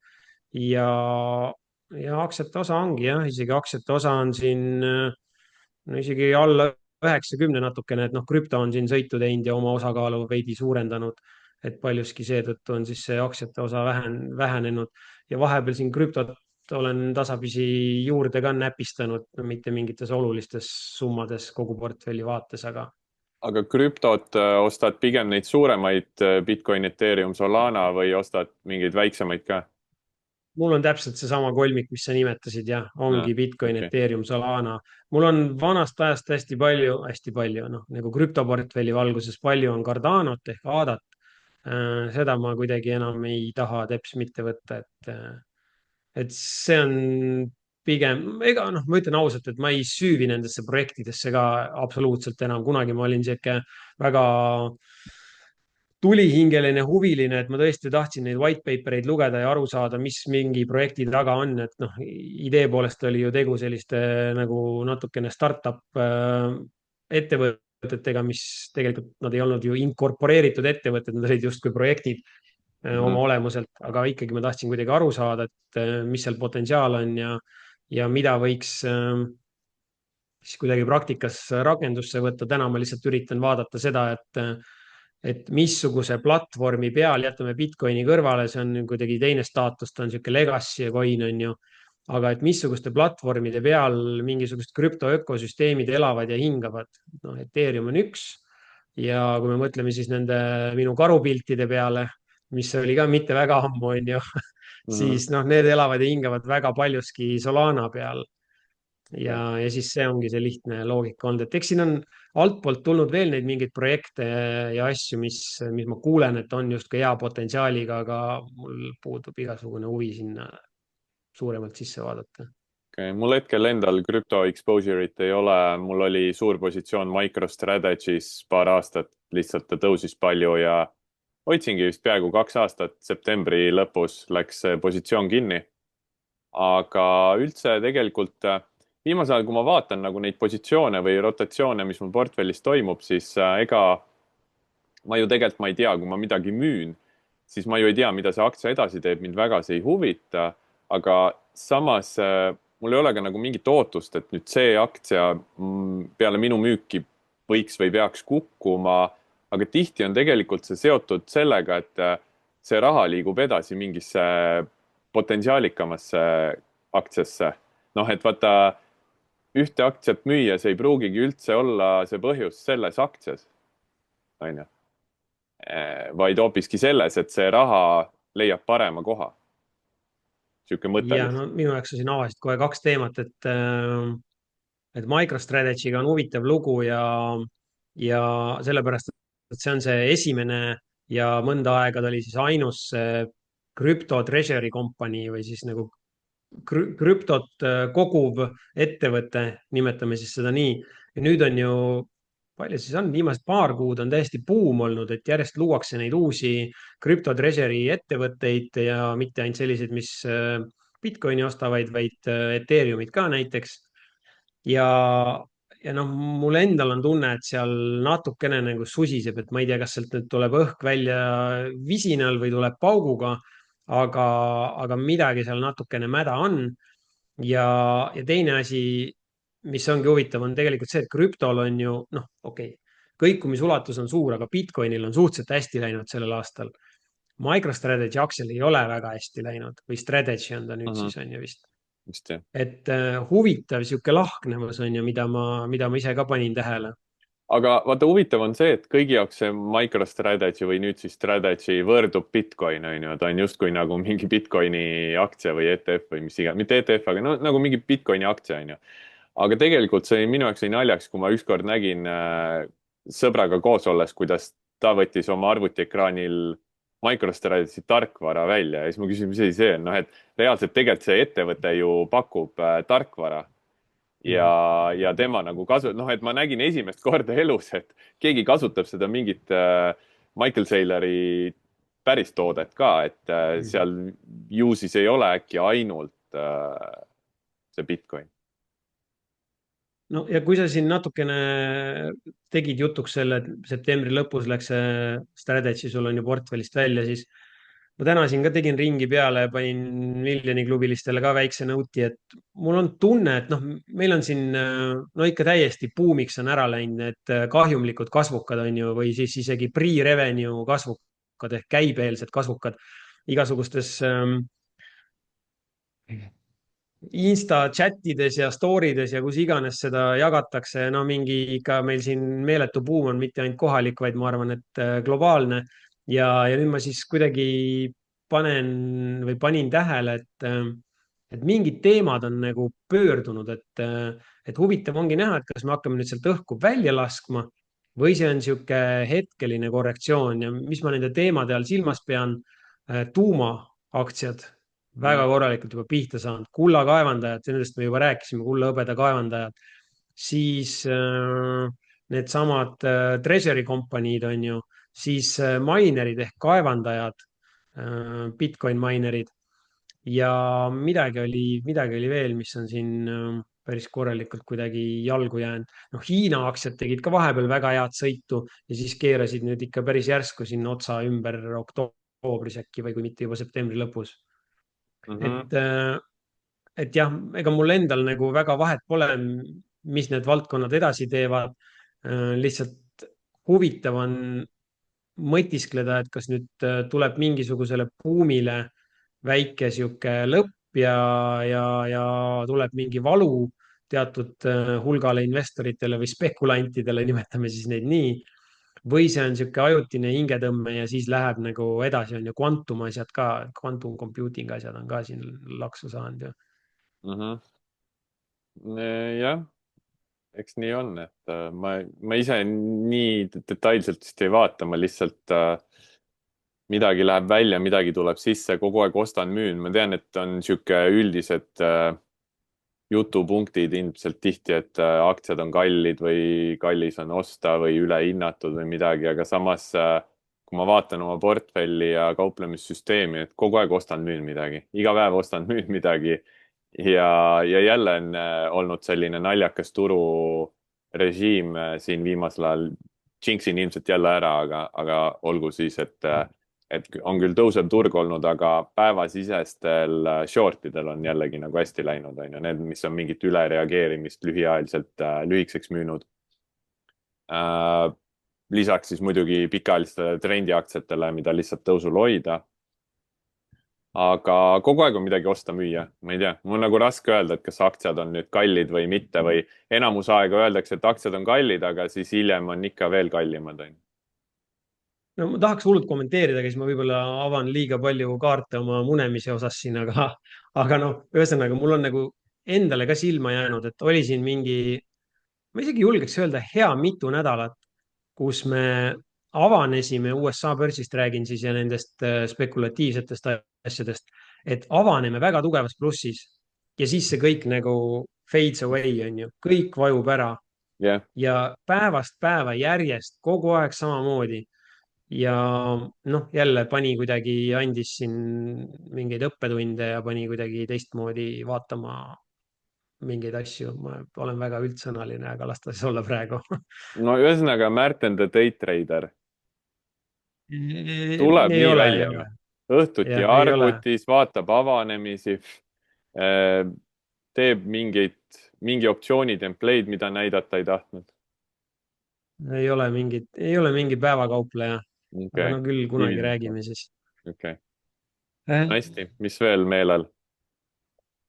ja, ja aktsiate osa ongi jah, isegi aktsiate osa on siin no isegi alla 90 natukene, et noh, krüpto on siin sõitu teinud ja oma osakaalu veidi suurendanud, et paljuski seetõttu on siis see aktsiate osa vähenenud ja vahepeal siin krüptot olen tasapisi juurde ka näpistanud, mitte mingites olulistes summades kogu portfelli vaates, aga krüptot ostad pigem neid suuremaid Bitcoin, Ethereum, Solana või ostad mingeid väiksemaid ka? mul on täpselt seesama kolmik, mis sa nimetasid, jah, ongi Bitcoin, Okay. Ethereum, Solana. mul on vanast ajast hästi palju, noh, nagu krüptoportfelli valguses palju on Cardano't ehk ADA-t. Seda ma kuidagi enam ei taha teps mitte võtta, et see on pigem, ega noh, ma ütlen ausalt, et ma ei süüvi nendesse projektidesse ka absoluutselt enam. Kunagi ma olin sihuke väga tulihingeline, huviline, et ma tõesti tahtsin neid white paper eid lugeda ja aru saada, mis mingi projekti taga on, et noh, idee poolest oli ju tegu selliste nagu natukene startup ettevõtetega, mis tegelikult nad ei olnud ju inkorporeeritud ettevõtted, nad olid justkui projektid oma olemuselt, aga ikkagi ma tahtsin kuidagi aru saada, et mis seal potentsiaal on ja mida võiks siis kuidagi praktikas rakendusse võtta. Täna ma lihtsalt üritan vaadata seda, et missuguse platvormi peal, jätame Bitcoini kõrvale, see on kuidagi teine staatus, ta on niisugune legacy coin, on ju. Aga et missuguste platvormide peal mingisugused krüptoökosüsteemid elavad ja hingavad. Noh, Ethereum on üks ja kui me mõtleme siis nende minu karupiltide peale, mis oli ka mitte väga ammu, on ju, siis noh, need elavad ja hingavad väga paljuski Solana peal ja siis see ongi see lihtne loogika olnud, et eks siin on altpoolt tulnud veel neid mingeid projekte ja asju, mis ma kuulen, et on justkui hea potentsiaaliga, aga mul puudub igasugune huvi sinna suuremalt sisse vaadata. Okay. Mul hetkel endal krüpto exposure'it ei ole, mul oli suur positsioon MicroStrategy's paar aastat, lihtsalt ta tõusis palju ja hoidsingi vist peaaegu 2 aastat, septembri lõpus läks positsioon kinni. aga üldse tegelikult viimasel ajal, kui ma vaatan nagu neid positsioone või rotatsioone, mis mul portfellis toimub, siis ega ma ju tegelikult ma ei tea, kui ma midagi müün, siis ma ju ei tea, mida see aktsia edasi teeb, mind väga see ei huvita, aga samas mul ei ole ka nagu mingit ootust, et nüüd see aktsia peale minu müüki võiks või peaks kukkuma, aga tihti on tegelikult see seotud sellega, et see raha liigub edasi mingisse potentsiaalikamasse aktsiasse. Noh, et vaata, ühte aktsiat müües ei pruugigi üldse olla see põhjus selles aktsias, on ju. Vaid hoopiski selles, et see raha leiab parema koha. Sihuke mõte. ja no minu jaoks sa siin avasid kohe kaks teemat, et MicroStrategy'ga on huvitav lugu ja sellepärast, et see on see esimene ja mõnda aega ta oli siis ainus crypto treasury company või siis nagu krüptot koguv ettevõte, nimetame siis seda nii. Ja nüüd on ju, palju siis on, viimased paar kuud on täiesti buum olnud, et järjest luuakse neid uusi krüpto treasury ettevõtteid ja mitte ainult selliseid, mis Bitcoini ostavaid, vaid Ethereumit ka näiteks. ja, ja noh, mul endal on tunne, et seal natukene nagu susiseb, et ma ei tea, kas sealt nüüd tuleb õhk välja visinal või tuleb pauguga, aga midagi seal natukene mäda on. ja teine asi, mis ongi huvitav, on tegelikult see, et krüptol on ju, noh, okei, kõikumisulatus on suur, aga Bitcoinil on suhteliselt hästi läinud sellel aastal. MicroStrategy aktsial ei ole väga hästi läinud või Strategy on ta nüüd siis on ju vist. Vist jah. Et huvitav sihuke lahknevus on ju, mida ma ise ka panin tähele. aga vaata, huvitav on see, et kõigi jaoks see MicroStrategy või nüüd siis Strategy võrdub Bitcoin, on ju, ta on justkui nagu mingi Bitcoini aktsia või ETF või mis iganes, mitte ETF, aga no nagu mingi Bitcoini aktsia, on ju. aga tegelikult see minu jaoks oli naljaks, kui ma ükskord nägin sõbraga koos olles, kuidas ta võttis oma arvutiekraanil MicroStrategy tarkvara välja ja siis ma küsin, mis asi see on, noh, et reaalselt tegelikult see ettevõte ju pakub tarkvara ja tema nagu noh, et ma nägin esimest korda elus, et keegi kasutab seda mingit Michael Saylori päris toodet ka, et seal ju siis ei ole äkki ainult see Bitcoin. no ja kui sa siin natukene tegid jutuks selle, et septembri lõpus läks see strategy, sul on ju portfellist välja, siis ma täna siin ka tegin ringi peale ja panin miljoniklubilistele ka väikse note'i, et mul on tunne, et noh, meil on siin no ikka täiesti buumiks on ära läinud need kahjumlikud kasvukad on ju, või siis isegi pre-revenue kasvukad ehk käibeeelsed kasvukad igasugustes Insta chatides ja story des ja kus iganes seda jagatakse, no mingi ikka meil siin meeletu buum on mitte ainult kohalik, vaid ma arvan, et globaalne. Ja nüüd ma siis kuidagi panin tähele, et mingid teemad on nagu pöördunud, et huvitav ongi näha, et kas me hakkame nüüd sealt õhku välja laskma või see on niisugune hetkeline korrektsioon ja mis ma nende teemade all silmas pean, tuumaaktsiad väga korralikult juba pihta saanud, kullakaevandajad, nendest me juba rääkisime, kulla-hõbeda kaevandajad, siis needsamad treasury company'd on ju, siis minerid ehk kaevandajad, Bitcoin minerid ja midagi oli veel, mis on siin päris korralikult kuidagi jalgu jäänud. noh, Hiina aktsiad tegid ka vahepeal väga head sõitu ja siis keerasid nüüd ikka päris järsku sinna otsa ümber oktoobris äkki või kui mitte juba septembri lõpus. Mm -hmm. et jah, ega mul endal nagu väga vahet pole, mis need valdkonnad edasi teevad. lihtsalt huvitav on mõtiskleda, et kas nüüd tuleb mingisugusele buumile väike sihuke lõpp ja tuleb mingi valu teatud hulgale investoritele või spekulantidele, nimetame siis neid nii. või see on niisugune ajutine hingetõmme ja siis läheb nagu edasi, on ju, kvantum asjad ka, quantum computing asjad on ka siin laksu saanud ju. Mm -hmm. jah, eks nii on, et ma ise nii detailselt vist ei vaata, ma lihtsalt midagi läheb välja, midagi tuleb sisse, kogu aeg ostan-müün. ma tean, et on niisugune üldised jutupunktid ilmselt tihti, et aktsiad on kallid või kallis on osta või ülehinnatud või midagi, aga samas kui ma vaatan oma portfelli ja kauplemissüsteemi, et kogu aeg ostan-müün midagi, iga päev ostan-müün midagi ja jälle on olnud selline naljakas tururežiim siin viimasel ajal. Jinksin ilmselt jälle ära, aga olgu siis, et on küll tõusev turg olnud, aga päevasisestel short idel on jällegi nagu hästi läinud, on ju, need, mis on mingit ülereageerimist lühiajaliselt lühikeseks müünud. Lisaks siis muidugi pikaajalistele trendiaktsiatele, mida lihtsalt tõusul hoida. aga kogu aeg on midagi osta-müüa, ma ei tea, mul on nagu raske öelda, et kas aktsiad on nüüd kallid või mitte või enamus aega öeldakse, et aktsiad on kallid, aga siis hiljem on ikka veel kallimad, on ju. no ma tahaks hullult kommenteerida, aga siis ma võib-olla avan liiga palju kaarte oma munemise osas siin, aga noh, ühesõnaga mul on nagu endale ka silma jäänud, et oli siin mingi, ma isegi julgeks öelda, hea mitu nädalat, kus me avanesime USA börsist, räägin siis, ja nendest spekulatiivsetest asjadest, et avaneme väga tugevas plussis ja siis see kõik nagu fades away, on ju, kõik vajub ära jah, ja päevast päeva järjest kogu aeg samamoodi. ja noh, jälle pani kuidagi, andis siin mingeid õppetunde ja pani kuidagi teistmoodi vaatama mingeid asju. Ma olen väga üldsõnaline, aga las ta siis olla praegu. no ühesõnaga Märten the Day Trader tuleb ei nii ole, ei välja ju. ole. õhtuti Jah, ei ole. arvutis, vaatab avanemisi, teeb mingi optsiooni templeid, mida näidata ei tahtnud. Ei ole mingi päevakaupleja, aga okei, no küll kunagi ilmselt. räägime siis. okei, hästi, mis veel meelel?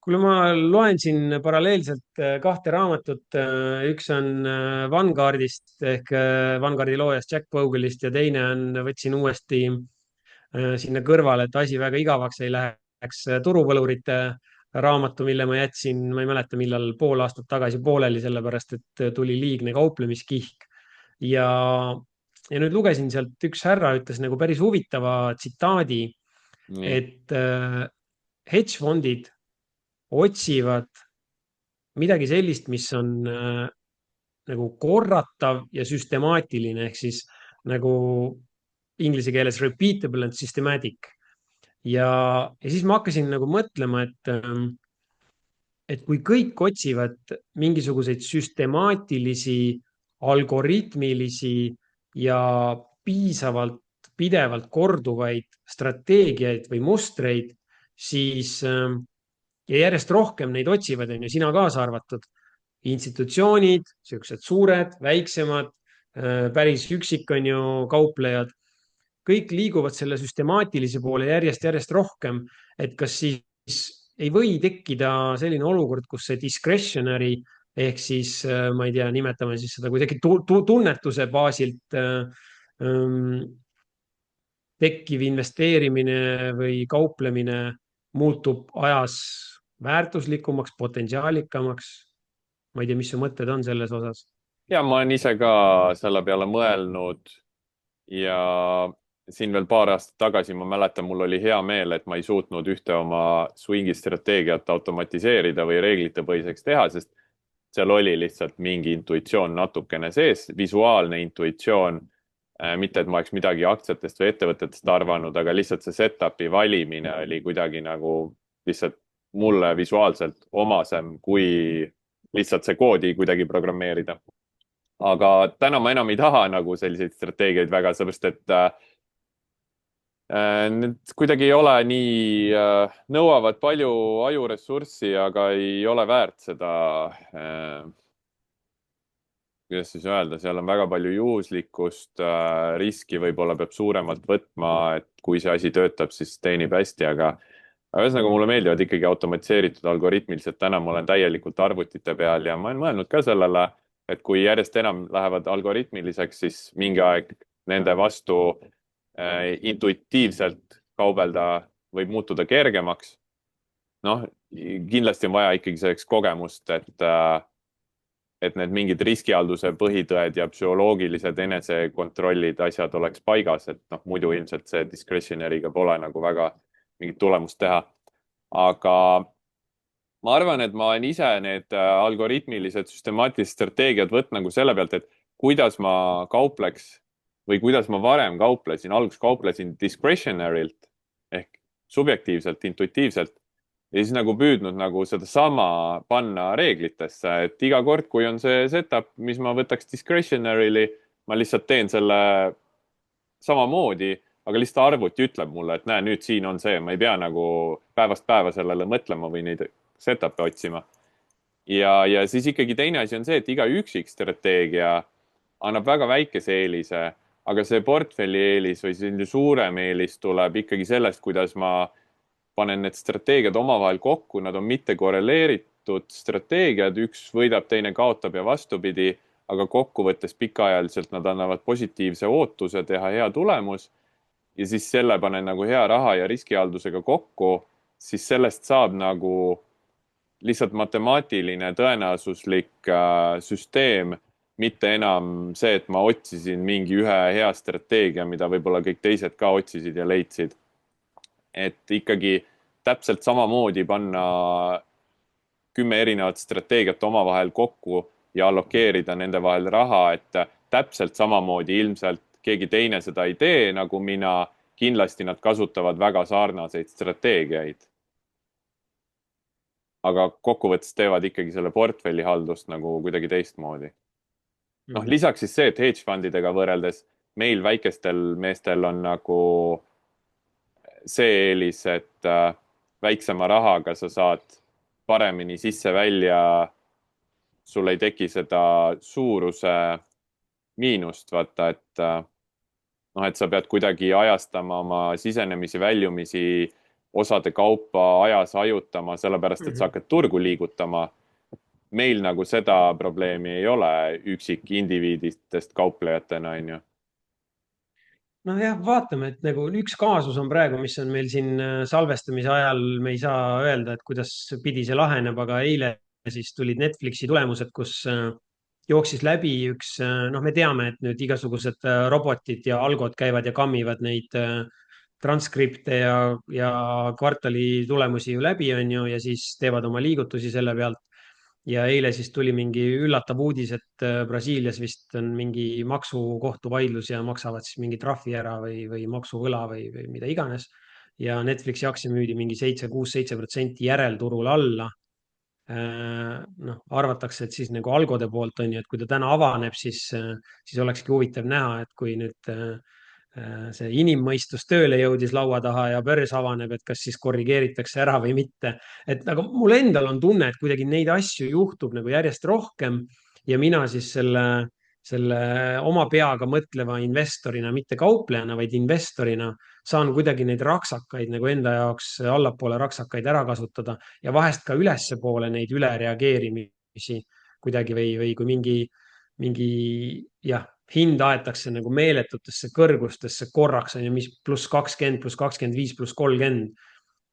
kuule, ma loen siin paralleelselt kahte raamatut. Üks on Vanguardist ehk Vanguardi loojast Jack Bogle'ist ja teine on, võtsin uuesti sinna kõrvale, et asi väga igavaks ei läheks. Turupõlurite raamatu, mille ma jätsin, ma ei mäleta, millal, pool aastat tagasi pooleli, sellepärast et tuli liigne kauplemiskihk. ja, ja nüüd lugesin sealt, üks härra ütles nagu päris huvitava tsitaadi, nii, et hedgefondid otsivad midagi sellist, mis on nagu korratav ja süstemaatiline ehk siis nagu inglise keeles repeatable and systematic. ja siis ma hakkasin nagu mõtlema, et kui kõik otsivad mingisuguseid süstemaatilisi, algoritmilisi ja piisavalt pidevalt korduvaid strateegiaid või mustreid, siis ja järjest rohkem neid otsivad, on ju, sina kaasa arvatud, institutsioonid, siuksed suured, väiksemad, päris üksik on ju kauplejad, kõik liiguvad selle süstemaatilise poole järjest rohkem. Et kas siis ei või tekkida selline olukord, kus see discretionary ehk siis ma ei tea, nimetame siis seda kuidagi tunnetuse baasilt tekkiv investeerimine või kauplemine muutub ajas väärtuslikumaks, potentsiaalikamaks. Ma ei tea, mis su mõtted on selles osas. ja ma olen ise ka selle peale mõelnud ja siin veel paar aastat tagasi ma mäletan, mul oli hea meel, et ma ei suutnud ühte oma swingi strateegiat automatiseerida või reeglitepõhiseks teha, sest seal oli lihtsalt mingi intuitsioon natukene sees, visuaalne intuitsioon. Mitte, et ma oleks midagi aktsiatest või ettevõtetest arvanud, aga lihtsalt see setup'i valimine oli kuidagi nagu lihtsalt mulle visuaalselt omasem, kui lihtsalt see koodi kuidagi programmeerida. Aga täna ma enam ei taha nagu selliseid strateegiaid väga, sellepärast et need kuidagi ei ole nii, nõuavad palju ajuressurssi, aga ei ole väärt seda, kuidas siis öelda, seal on väga palju juhuslikkust, riski võib-olla peab suuremalt võtma, et kui see asi töötab, siis teenib hästi, aga ühesõnaga mulle meeldivad ikkagi automatiseeritud algoritmiliselt. Täna ma olen täielikult arvutite peal ja ma olen mõelnud ka sellele, et kui järjest enam lähevad algoritmiliseks, siis mingi aeg nende vastu intuitiivselt kaubelda võib muutuda kergemaks. Noh, kindlasti on vaja ikkagi selleks kogemust, et need mingid riskihalduse põhitõed ja psühholoogilised enesekontrollid, asjad oleks paigas, et noh, muidu ilmselt see discretionary'ga pole nagu väga mingit tulemust teha. Aga ma arvan, et ma olen ise need algoritmilised süstemaatilised strateegiad võtnud nagu selle pealt, et kuidas ma kaupleks või kuidas ma varem kauplesin. Alguses kauplesin discretionary'lt ehk subjektiivselt, intuitiivselt ja siis nagu püüdnud nagu sedasama panna reeglitesse, et iga kord, kui on see setup, mis ma võtaks discretionary'li, ma lihtsalt teen selle samamoodi, aga lihtsalt arvuti ütleb mulle, et näe, nüüd siin on see, ma ei pea nagu päevast päeva sellele mõtlema või neid setup'e otsima. Ja siis ikkagi teine asi on see, et iga üksik strateegia annab väga väikese eelise, aga see portfelli eelis või selline suurem eelis tuleb ikkagi sellest, kuidas ma panen need strateegiad omavahel kokku, nad on mitte korreleeritud strateegiad, üks võidab, teine kaotab ja vastupidi, aga kokkuvõttes pikaajaliselt nad annavad positiivse ootuse teha hea tulemus ja siis selle panen nagu hea raha ja riskihaldusega kokku, siis sellest saab nagu lihtsalt matemaatiline tõenäosuslik süsteem, mitte enam see, et ma otsisin mingi ühe hea strateegia, mida võib-olla kõik teised ka otsisid ja leidsid. Et ikkagi täpselt samamoodi panna 10 erinevat strateegiat omavahel kokku ja allokeerida nende vahel raha, et täpselt samamoodi ilmselt keegi teine seda ei tee nagu mina, kindlasti nad kasutavad väga sarnaseid strateegiaid. Aga kokkuvõttes teevad ikkagi selle portfelli haldust nagu kuidagi teistmoodi. Noh, lisaks siis see, et hedge fundidega võrreldes meil väikestel meestel on nagu see eelis, et väiksema rahaga sa saad paremini sisse-välja, sul ei teki seda suuruse miinust, vaata, et sa pead kuidagi ajastama oma sisenemisi, väljumisi, osade kaupa ajas hajutama, sellepärast et sa Mhm. hakkad turgu liigutama. meil nagu seda probleemi ei ole üksikindiviididest kauplejatena, on ju. Nojah, vaatame, et nagu üks kaasus on praegu, mis on meil siin salvestamise ajal, me ei saa öelda, et kuidas pidi see laheneb, aga eile siis tulid Netflixi tulemused, kus jooksis läbi üks, noh, me teame, et nüüd igasugused robotid ja algod käivad ja kammivad neid transkripte ja kvartali tulemusi ju läbi, on ju, ja siis teevad oma liigutusi selle pealt. Ja eile siis tuli mingi üllatav uudis, et Brasiilias vist on mingi maksukohtuvaidlus ja maksavad siis mingi trahvi ära või maksuvõla või mida iganes. Ja Netflixi aktsia müüdi mingi 6-7% järelturul alla. Noh, arvatakse, et siis nagu algode poolt on ju, et kui ta täna avaneb, siis olekski huvitav näha, et kui nüüd see inimmõistus tööle jõudis laua taha ja börs avaneb, et kas siis korrigeeritakse ära või mitte. et aga mul endal on tunne, et kuidagi neid asju juhtub nagu järjest rohkem ja mina siis selle oma peaga mõtleva investorina, mitte kauplejana, vaid investorina saan kuidagi neid raksakaid nagu enda jaoks allapoole raksakaid ära kasutada ja vahest ka ülespoole neid ülereageerimisi kuidagi või kui mingi jah, hind aetakse nagu meeletutesse kõrgustesse korraks on ju, mis +20, +25, +30.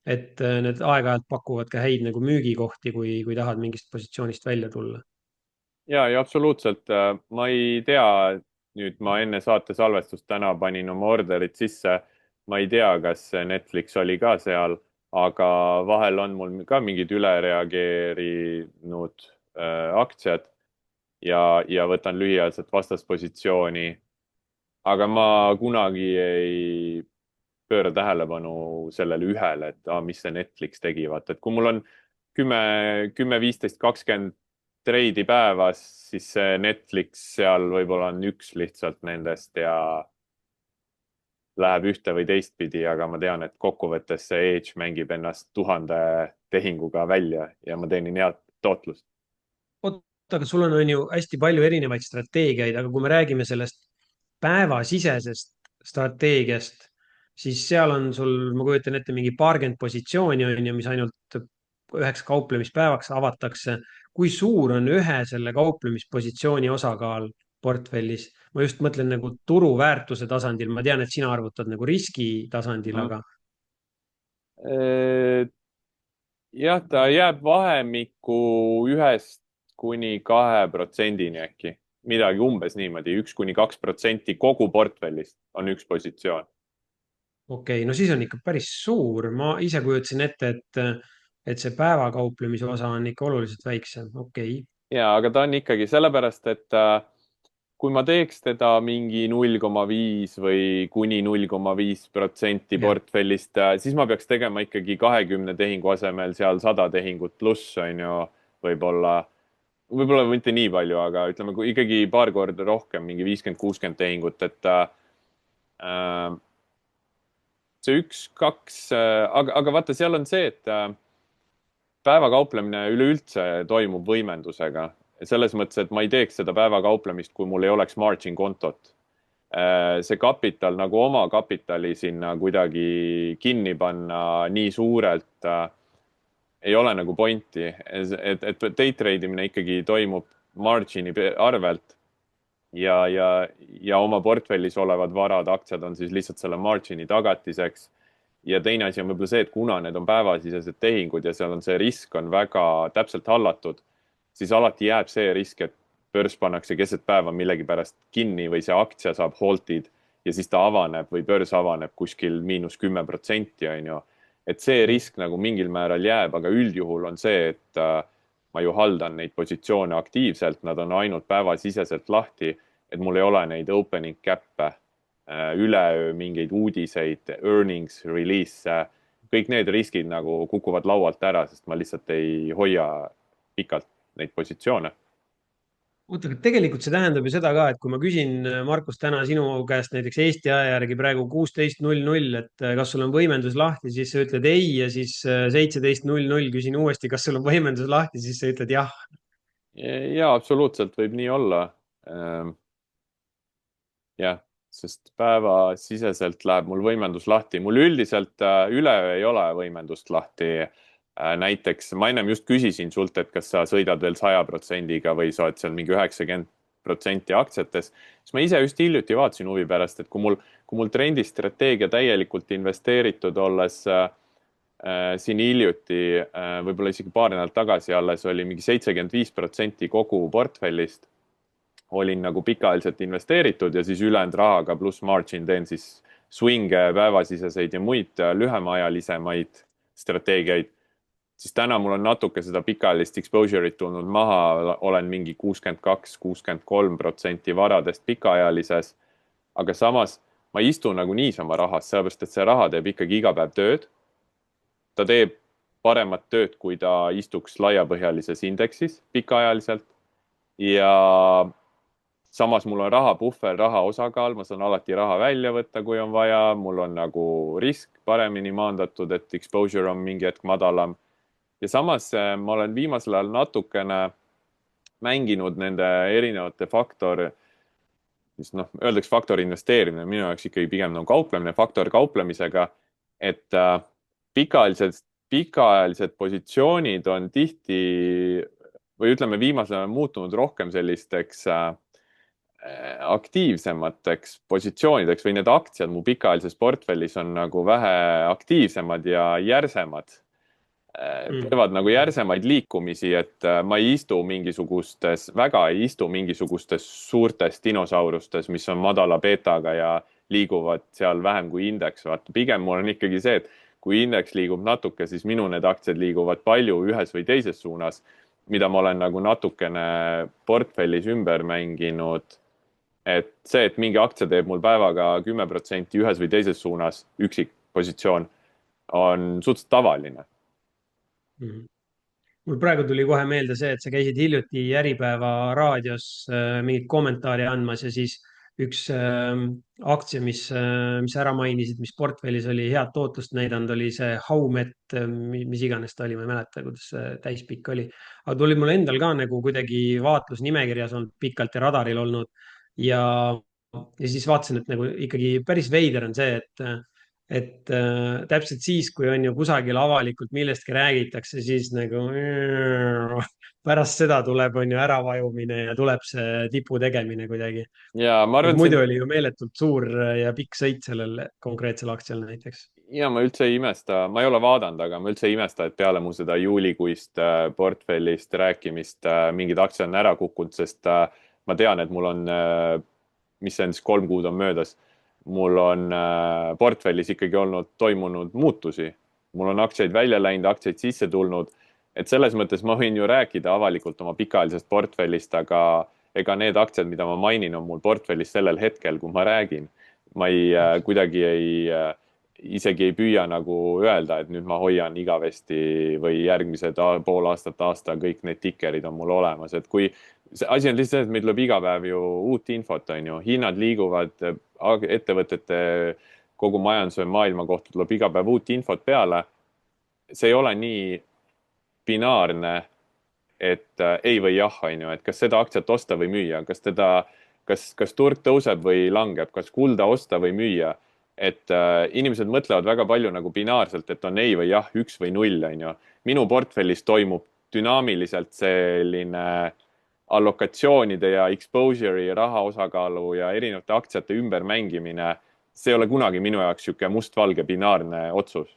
et need aeg-ajalt pakuvad ka häid nagu müügikohti, kui tahad mingist positsioonist välja tulla. ja absoluutselt. ma ei tea, nüüd ma enne saate salvestust täna panin oma orderid sisse. ma ei tea, kas Netflix oli ka seal, aga vahel on mul ka mingid ülereageerinud aktsiad ja võtan lühiajaliselt vastaspositsiooni. aga ma kunagi ei pööra tähelepanu sellele ühele, et mis see Netflix tegi, vaata, et kui mul on 10, 15, 20 treidi päevas, siis see Netflix seal võib-olla on üks lihtsalt nendest ja läheb ühte või teistpidi, aga ma tean, et kokkuvõttes see Edge mängib ennast 1000 tehinguga välja ja ma teenin head tootlust. oota, aga sul on ju hästi palju erinevaid strateegiaid, aga kui me räägime sellest päevasisesest strateegiast, siis seal on sul, ma kujutan ette, mingi paarkümmend positsiooni on ju, mis ainult üheks kauplemispäevaks avatakse. kui suur on ühe selle kauplemispositsiooni osakaal portfellis? ma just mõtlen nagu turuväärtuse tasandil, ma tean, et sina arvutad nagu riski tasandil, Mm. aga jah, ta jääb vahemikku 1-2%-ni äkki, midagi umbes niimoodi, 1-2% kogu portfellist on üks positsioon. okei, no siis on ikka päris suur. ma ise kujutasin ette, et see päevakauplemise osa on ikka oluliselt väiksem. okei. ja, aga ta on ikkagi sellepärast, et kui ma teeks teda mingi 0,5 või kuni 0,5% jah, portfellist, siis ma peaks tegema ikkagi 20 tehingu asemel seal 100 tehingut pluss, on ju, võib-olla, võib-olla mitte nii palju, aga ütleme kui ikkagi paar korda rohkem, mingi 50-60 tehingut, et see 1-2, aga vaata, seal on see, et päevakauplemine üleüldse toimub võimendusega. selles mõttes, et ma ei teeks seda päevakauplemist, kui mul ei oleks margin kontot. see kapital nagu oma kapitali sinna kuidagi kinni panna nii suurelt ei ole nagu pointi, et day trade imine ikkagi toimub margin'i arvelt ja oma portfellis olevad varad, aktsiad on siis lihtsalt selle margin'i tagatiseks. ja teine asi on võib-olla see, et kuna need on päevasisesed tehingud ja seal on see risk on väga täpselt hallatud, siis alati jääb see risk, et börs pannakse keset päeva millegipärast kinni või see aktsia saab halt'id ja siis ta avaneb või börs avaneb kuskil –10%, on ju. et see risk nagu mingil määral jääb, aga üldjuhul on see, et ma ju haldan neid positsioone aktiivselt, nad on ainult päevasiseselt lahti, et mul ei ole neid opening cap'e, üleöö mingeid uudiseid, earnings, release, kõik need riskid nagu kukuvad laualt ära, sest ma lihtsalt ei hoia pikalt neid positsioone. oota, aga tegelikult see tähendab ju seda ka, et kui ma küsin, Markus, täna sinu käest näiteks Eesti aja järgi praegu 16:00, et kas sul on võimendus lahti, siis sa ütled ei ja siis 17:00 küsin uuesti, kas sul on võimendus lahti, siis sa ütled jah. ja absoluutselt võib nii olla. jah, sest päevasiseselt läheb mul võimendus lahti. Mul üldiselt üleöö ei ole võimendust lahti. Näiteks ma ennem just küsisin sult, et kas sa sõidad veel 100%-ga või sa oled seal mingi 90% aktsiates. Siis ma ise just hiljuti vaatasin huvi pärast, et kui mul trendistrateegia täielikult investeeritud olles siin hiljuti, võib-olla isegi paar nädalat tagasi alles oli mingi 75% kogu portfellist olin nagu pikaajaliselt investeeritud ja siis ülejäänud rahaga pluss margin teen siis swing'e, päevasiseseid ja muid lühemaajalisemaid strateegiaid. Siis täna mul on natuke seda pikaajalist exposure'it tulnud maha, olen mingi 62-63% varadest pikaajalises. Aga samas ma ei istu nagu niisama rahas, sellepärast et see raha teeb ikkagi iga päev tööd. Ta teeb paremat tööd, kui ta istuks laiapõhjalises indeksis pikaajaliselt. Ja samas mul on raha puhver, raha osakaal, ma saan alati raha välja võtta, kui on vaja. Mul on nagu risk paremini maandatud, et exposure on mingi hetk madalam. Ja samas ma olen viimasel ajal natukene mänginud nende erinevate öeldaks faktor investeerimine, minu jaoks ikkagi pigem on kauplemine, faktor kauplemisega, et pikaajalised positsioonid on tihti või ütleme viimasel ajal muutunud rohkem sellisteks aktiivsemateks positsioonideks või need aktsiad mu pikaajalises portfellis on nagu vähe aktiivsemad ja järsemad. Teevad nagu järsemaid liikumisi, et ma ei istu mingisugustes suurtes dinosaurustes, mis on madala beetaga ja liiguvad seal vähem kui indeks. Vaata, pigem mul on ikkagi see, et kui indeks liigub natuke, siis minu need aktsiad liiguvad palju ühes või teises suunas, mida ma olen nagu natukene portfellis ümber mänginud. Et see, et mingi aktsia teeb mul päevaga 10% ühes või teises suunas, üksik positsioon, on suhteliselt tavaline. Mul praegu tuli kohe meelde see, et sa käisid hiljuti Äripäeva raadios mingit kommentaari andmas ja siis üks aktsia, mis ära mainisid, mis portfellis oli head tootlust näidanud, oli see Haumet, mis iganes ta oli, ma ei mäleta, kuidas see täispikk oli. Aga tuli mul endal ka nagu kuidagi vaatlusnimekirjas olnud pikalt ja radaril olnud ja siis vaatasin, et nagu ikkagi päris veider on see, et täpselt siis, kui on ju kusagil avalikult millestki räägitakse, siis nagu pärast seda tuleb on ju äravajumine ja tuleb see tipu tegemine kuidagi. Ja ma arvan, muidu oli ju meeletult suur ja pikk sõit sellel konkreetsel aktsial näiteks. Ja ma üldse ei imesta, ma ei ole vaadanud, aga ma üldse ei imesta, et peale mu seda juulikuist portfellist rääkimist mingid aktsiad on ära kukkunud, sest ma tean, et mul on, mis see on siis 3 kuud on möödas, mul on portfellis ikkagi toimunud muutusi. Mul on aktsiaid välja läinud, aktsiaid sisse tulnud. Et selles mõttes ma võin ju rääkida avalikult oma pikaajalisest portfellist, aga ega need aktsiad, mida ma mainin, on mul portfellis sellel hetkel, kui ma räägin. Ma kuidagi isegi ei püüa nagu öelda, et nüüd ma hoian igavesti või järgmised pool aastat, aasta, kõik need tikerid on mul olemas. Et kui see asi on lihtsalt, et meil tuleb iga päev ju uut infot, on ju, hinnad liiguvad, ettevõtete kogu majanduse maailma kohta tuleb iga päev uut infot peale. See ei ole nii binaarne, et ei või jah, on ju, et kas seda aktsiat osta või müüa, kas turg tõuseb või langeb, kas kulda osta või müüa. Et inimesed mõtlevad väga palju nagu binaarselt, et on ei või jah, 1 või 0, on ju. Minu portfellis toimub dünaamiliselt selline allokatsioonide ja exposure'i ja raha osakaalu ja erinevate aktsiate ümbermängimine. See ei ole kunagi minu jaoks siuke mustvalge binaarne otsus.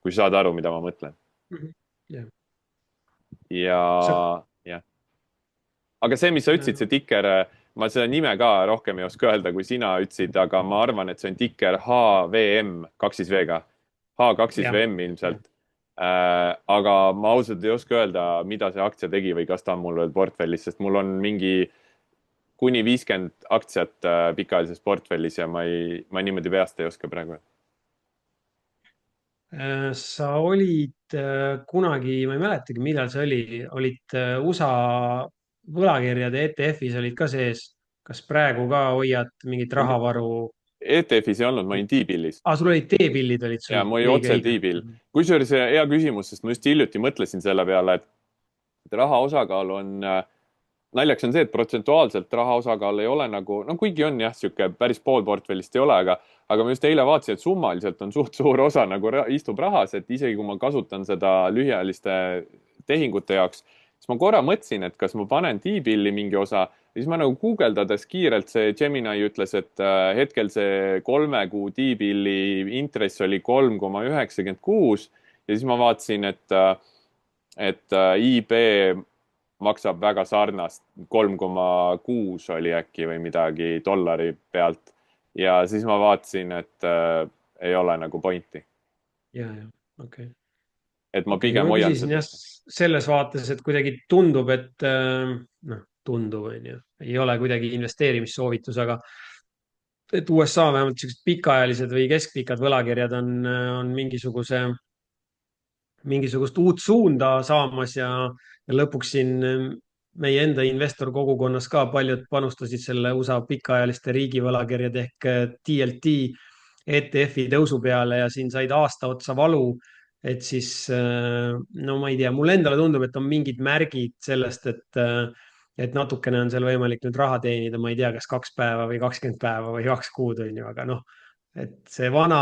Kui saad aru, mida ma mõtlen. Yeah. Ja. Aga see, mis sa ütlesid, see tikker, ma seda nime ka rohkem ei oska öelda, kui sina ütlesid, aga ma arvan, et see on tikker HVM 2V-ga. H2VM ilmselt. Aga ma ausalt ei oska öelda, mida see aktsia tegi või kas ta on mul veel portfellis, sest mul on mingi kuni 50 aktsiat pikaajalises portfellis ja ma niimoodi peast ei oska praegu. Sa olid kunagi, ma ei mäletagi, millal see olid USA võlakirjade ETF-is olid ka sees. Kas praegu ka hoiad mingit rahavaru? ETF-is ei olnud, ma olin T-billis. Sul olid T-billid olid sul? Ja, ma olin otse T-bill. Kusjuures hea küsimus, sest ma just hiljuti mõtlesin selle peale, et raha osakaal on naljaks on see, et protsentuaalselt raha osakaal ei ole nagu, no kuigi on jah, sihuke päris pool portfellist ei ole, aga ma just eile vaatasin, et summaliselt on suht suur osa nagu istub rahas, et isegi kui ma kasutan seda lühiajaliste tehingute jaoks, siis ma korra mõtlesin, et kas ma panen T-billi mingi osa, siis ma nagu guugeldades kiirelt see Gemini ütles, et hetkel see 3 kuu T-billi intress oli 3,96 ja siis ma vaatasin, et IB maksab väga sarnast, 3,6 oli äkki või midagi dollari pealt. Ja siis ma vaatasin, et ei ole nagu pointi. Ja, okei. Et ma pigem hoian seda. Selles vaates, et kuidagi tundub, et tundub, ei ole kuidagi investeerimissoovitus, aga et USA vähemalt sellised pikaajalised või keskpikad võlakirjad on mingisugust uut suunda saamas ja lõpuks siin meie enda investor kogukonnas ka paljud panustasid selle USA pikaajaliste riigivõlakirjade ehk TLT ETF-i tõusu peale ja siin said aasta otsa valu. Et siis, no ma ei tea, mulle endale tundub, et on mingid märgid sellest, et natukene on seal võimalik nüüd raha teenida, ma ei tea, kas 2 päeva või 20 päeva või 2 kuud on ju, aga noh, et see vana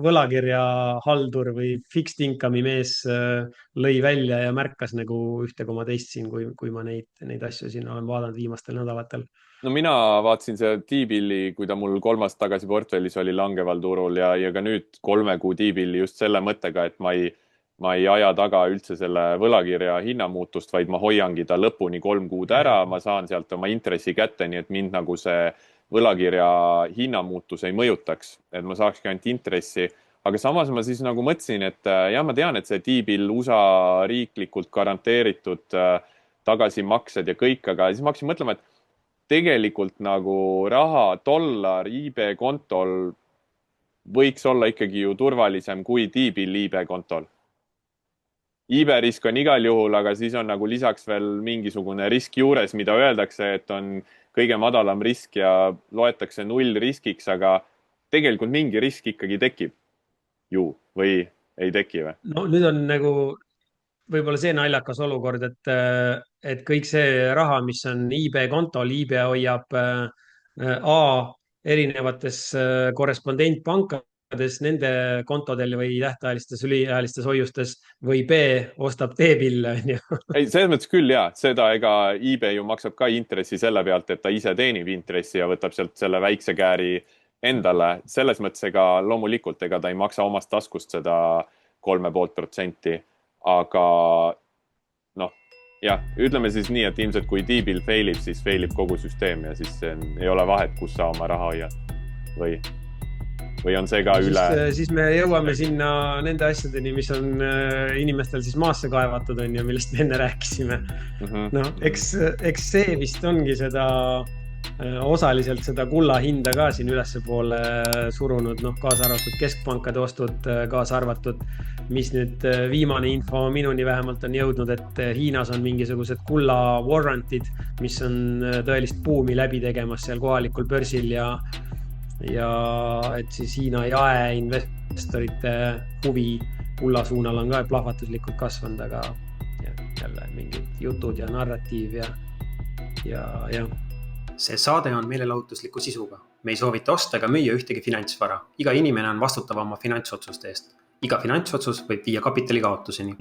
võlakirja haldur või fixed income'i mees lõi välja ja märkas nagu ühte koma teist siin, kui ma neid asju siin olen vaadanud viimastel nädalatel. No mina vaatasin see T-billi, kui ta mul 3 aastat tagasi portfellis oli langeval turul ja ka nüüd 3 kuu T-billi just selle mõttega, et ma ei aja taga üldse selle võlakirja hinnamuutust, vaid ma hoiangi ta lõpuni 3 kuud ära, ma saan sealt oma intressi kätte, nii et mind nagu see võlakirja hinnamuutus ei mõjutaks, et ma saakski ainult intressi. Aga samas ma siis nagu mõtlesin, et jah, ma tean, et see T-bill USA riiklikult garanteeritud tagasimaksed ja kõik, aga siis ma hakkasin mõtlema, et tegelikult nagu raha dollar IB kontol võiks olla ikkagi ju turvalisem kui T-bill IB kontol. IB risk on igal juhul, aga siis on nagu lisaks veel mingisugune risk juures, mida öeldakse, et on kõige madalam risk ja loetakse 0 riskiks, aga tegelikult mingi risk ikkagi tekib ju või ei teki või? No nüüd on nagu võib-olla see naljakas olukord, et kõik see raha, mis on IB kontol, IB hoiab A erinevates korrespondentpankades, nende kontodel või tähtajalistes lühiajalistes hoiustes või B ostab T-bille. Ei, selles mõttes küll jah, seda ega IB ju maksab ka intressi selle pealt, et ta ise teenib intressi ja võtab sealt selle väikse kääri endale. Selles mõttes ega loomulikult ega ta ei maksa omast taskust seda 3,5%. Aga noh, jah, ütleme siis nii, et ilmselt kui T-bill failib, siis failib kogu süsteem ja siis ei ole vahet, kus sa oma raha hoiad või on see ka üle? Siis me jõuame sinna nende asjadeni, mis on inimestel siis maasse kaevatud on ja millest me enne rääkisime. No, eks see vist ongi seda osaliselt seda kulla hinda ka siin ülespoole surunud, kaasa arvatud keskpankade ostud, kaasa arvatud, mis nüüd viimane info minuni vähemalt on jõudnud, et Hiinas on mingisugused kulla warrantid, mis on tõelist buumi läbi tegemas seal kohalikul börsil ja et siis Hiina jaeinvestorite huvi kulla suunal on ka plahvatuslikult kasvanud, aga jälle mingid jutud ja narratiiv ja see saade on meelelahutusliku sisuga. Me ei soovita osta ega müüa ühtegi finantsvara. Iga inimene on vastutav oma finantsotsuste eest. Iga finantsotsus võib viia kapitali kaotuseni.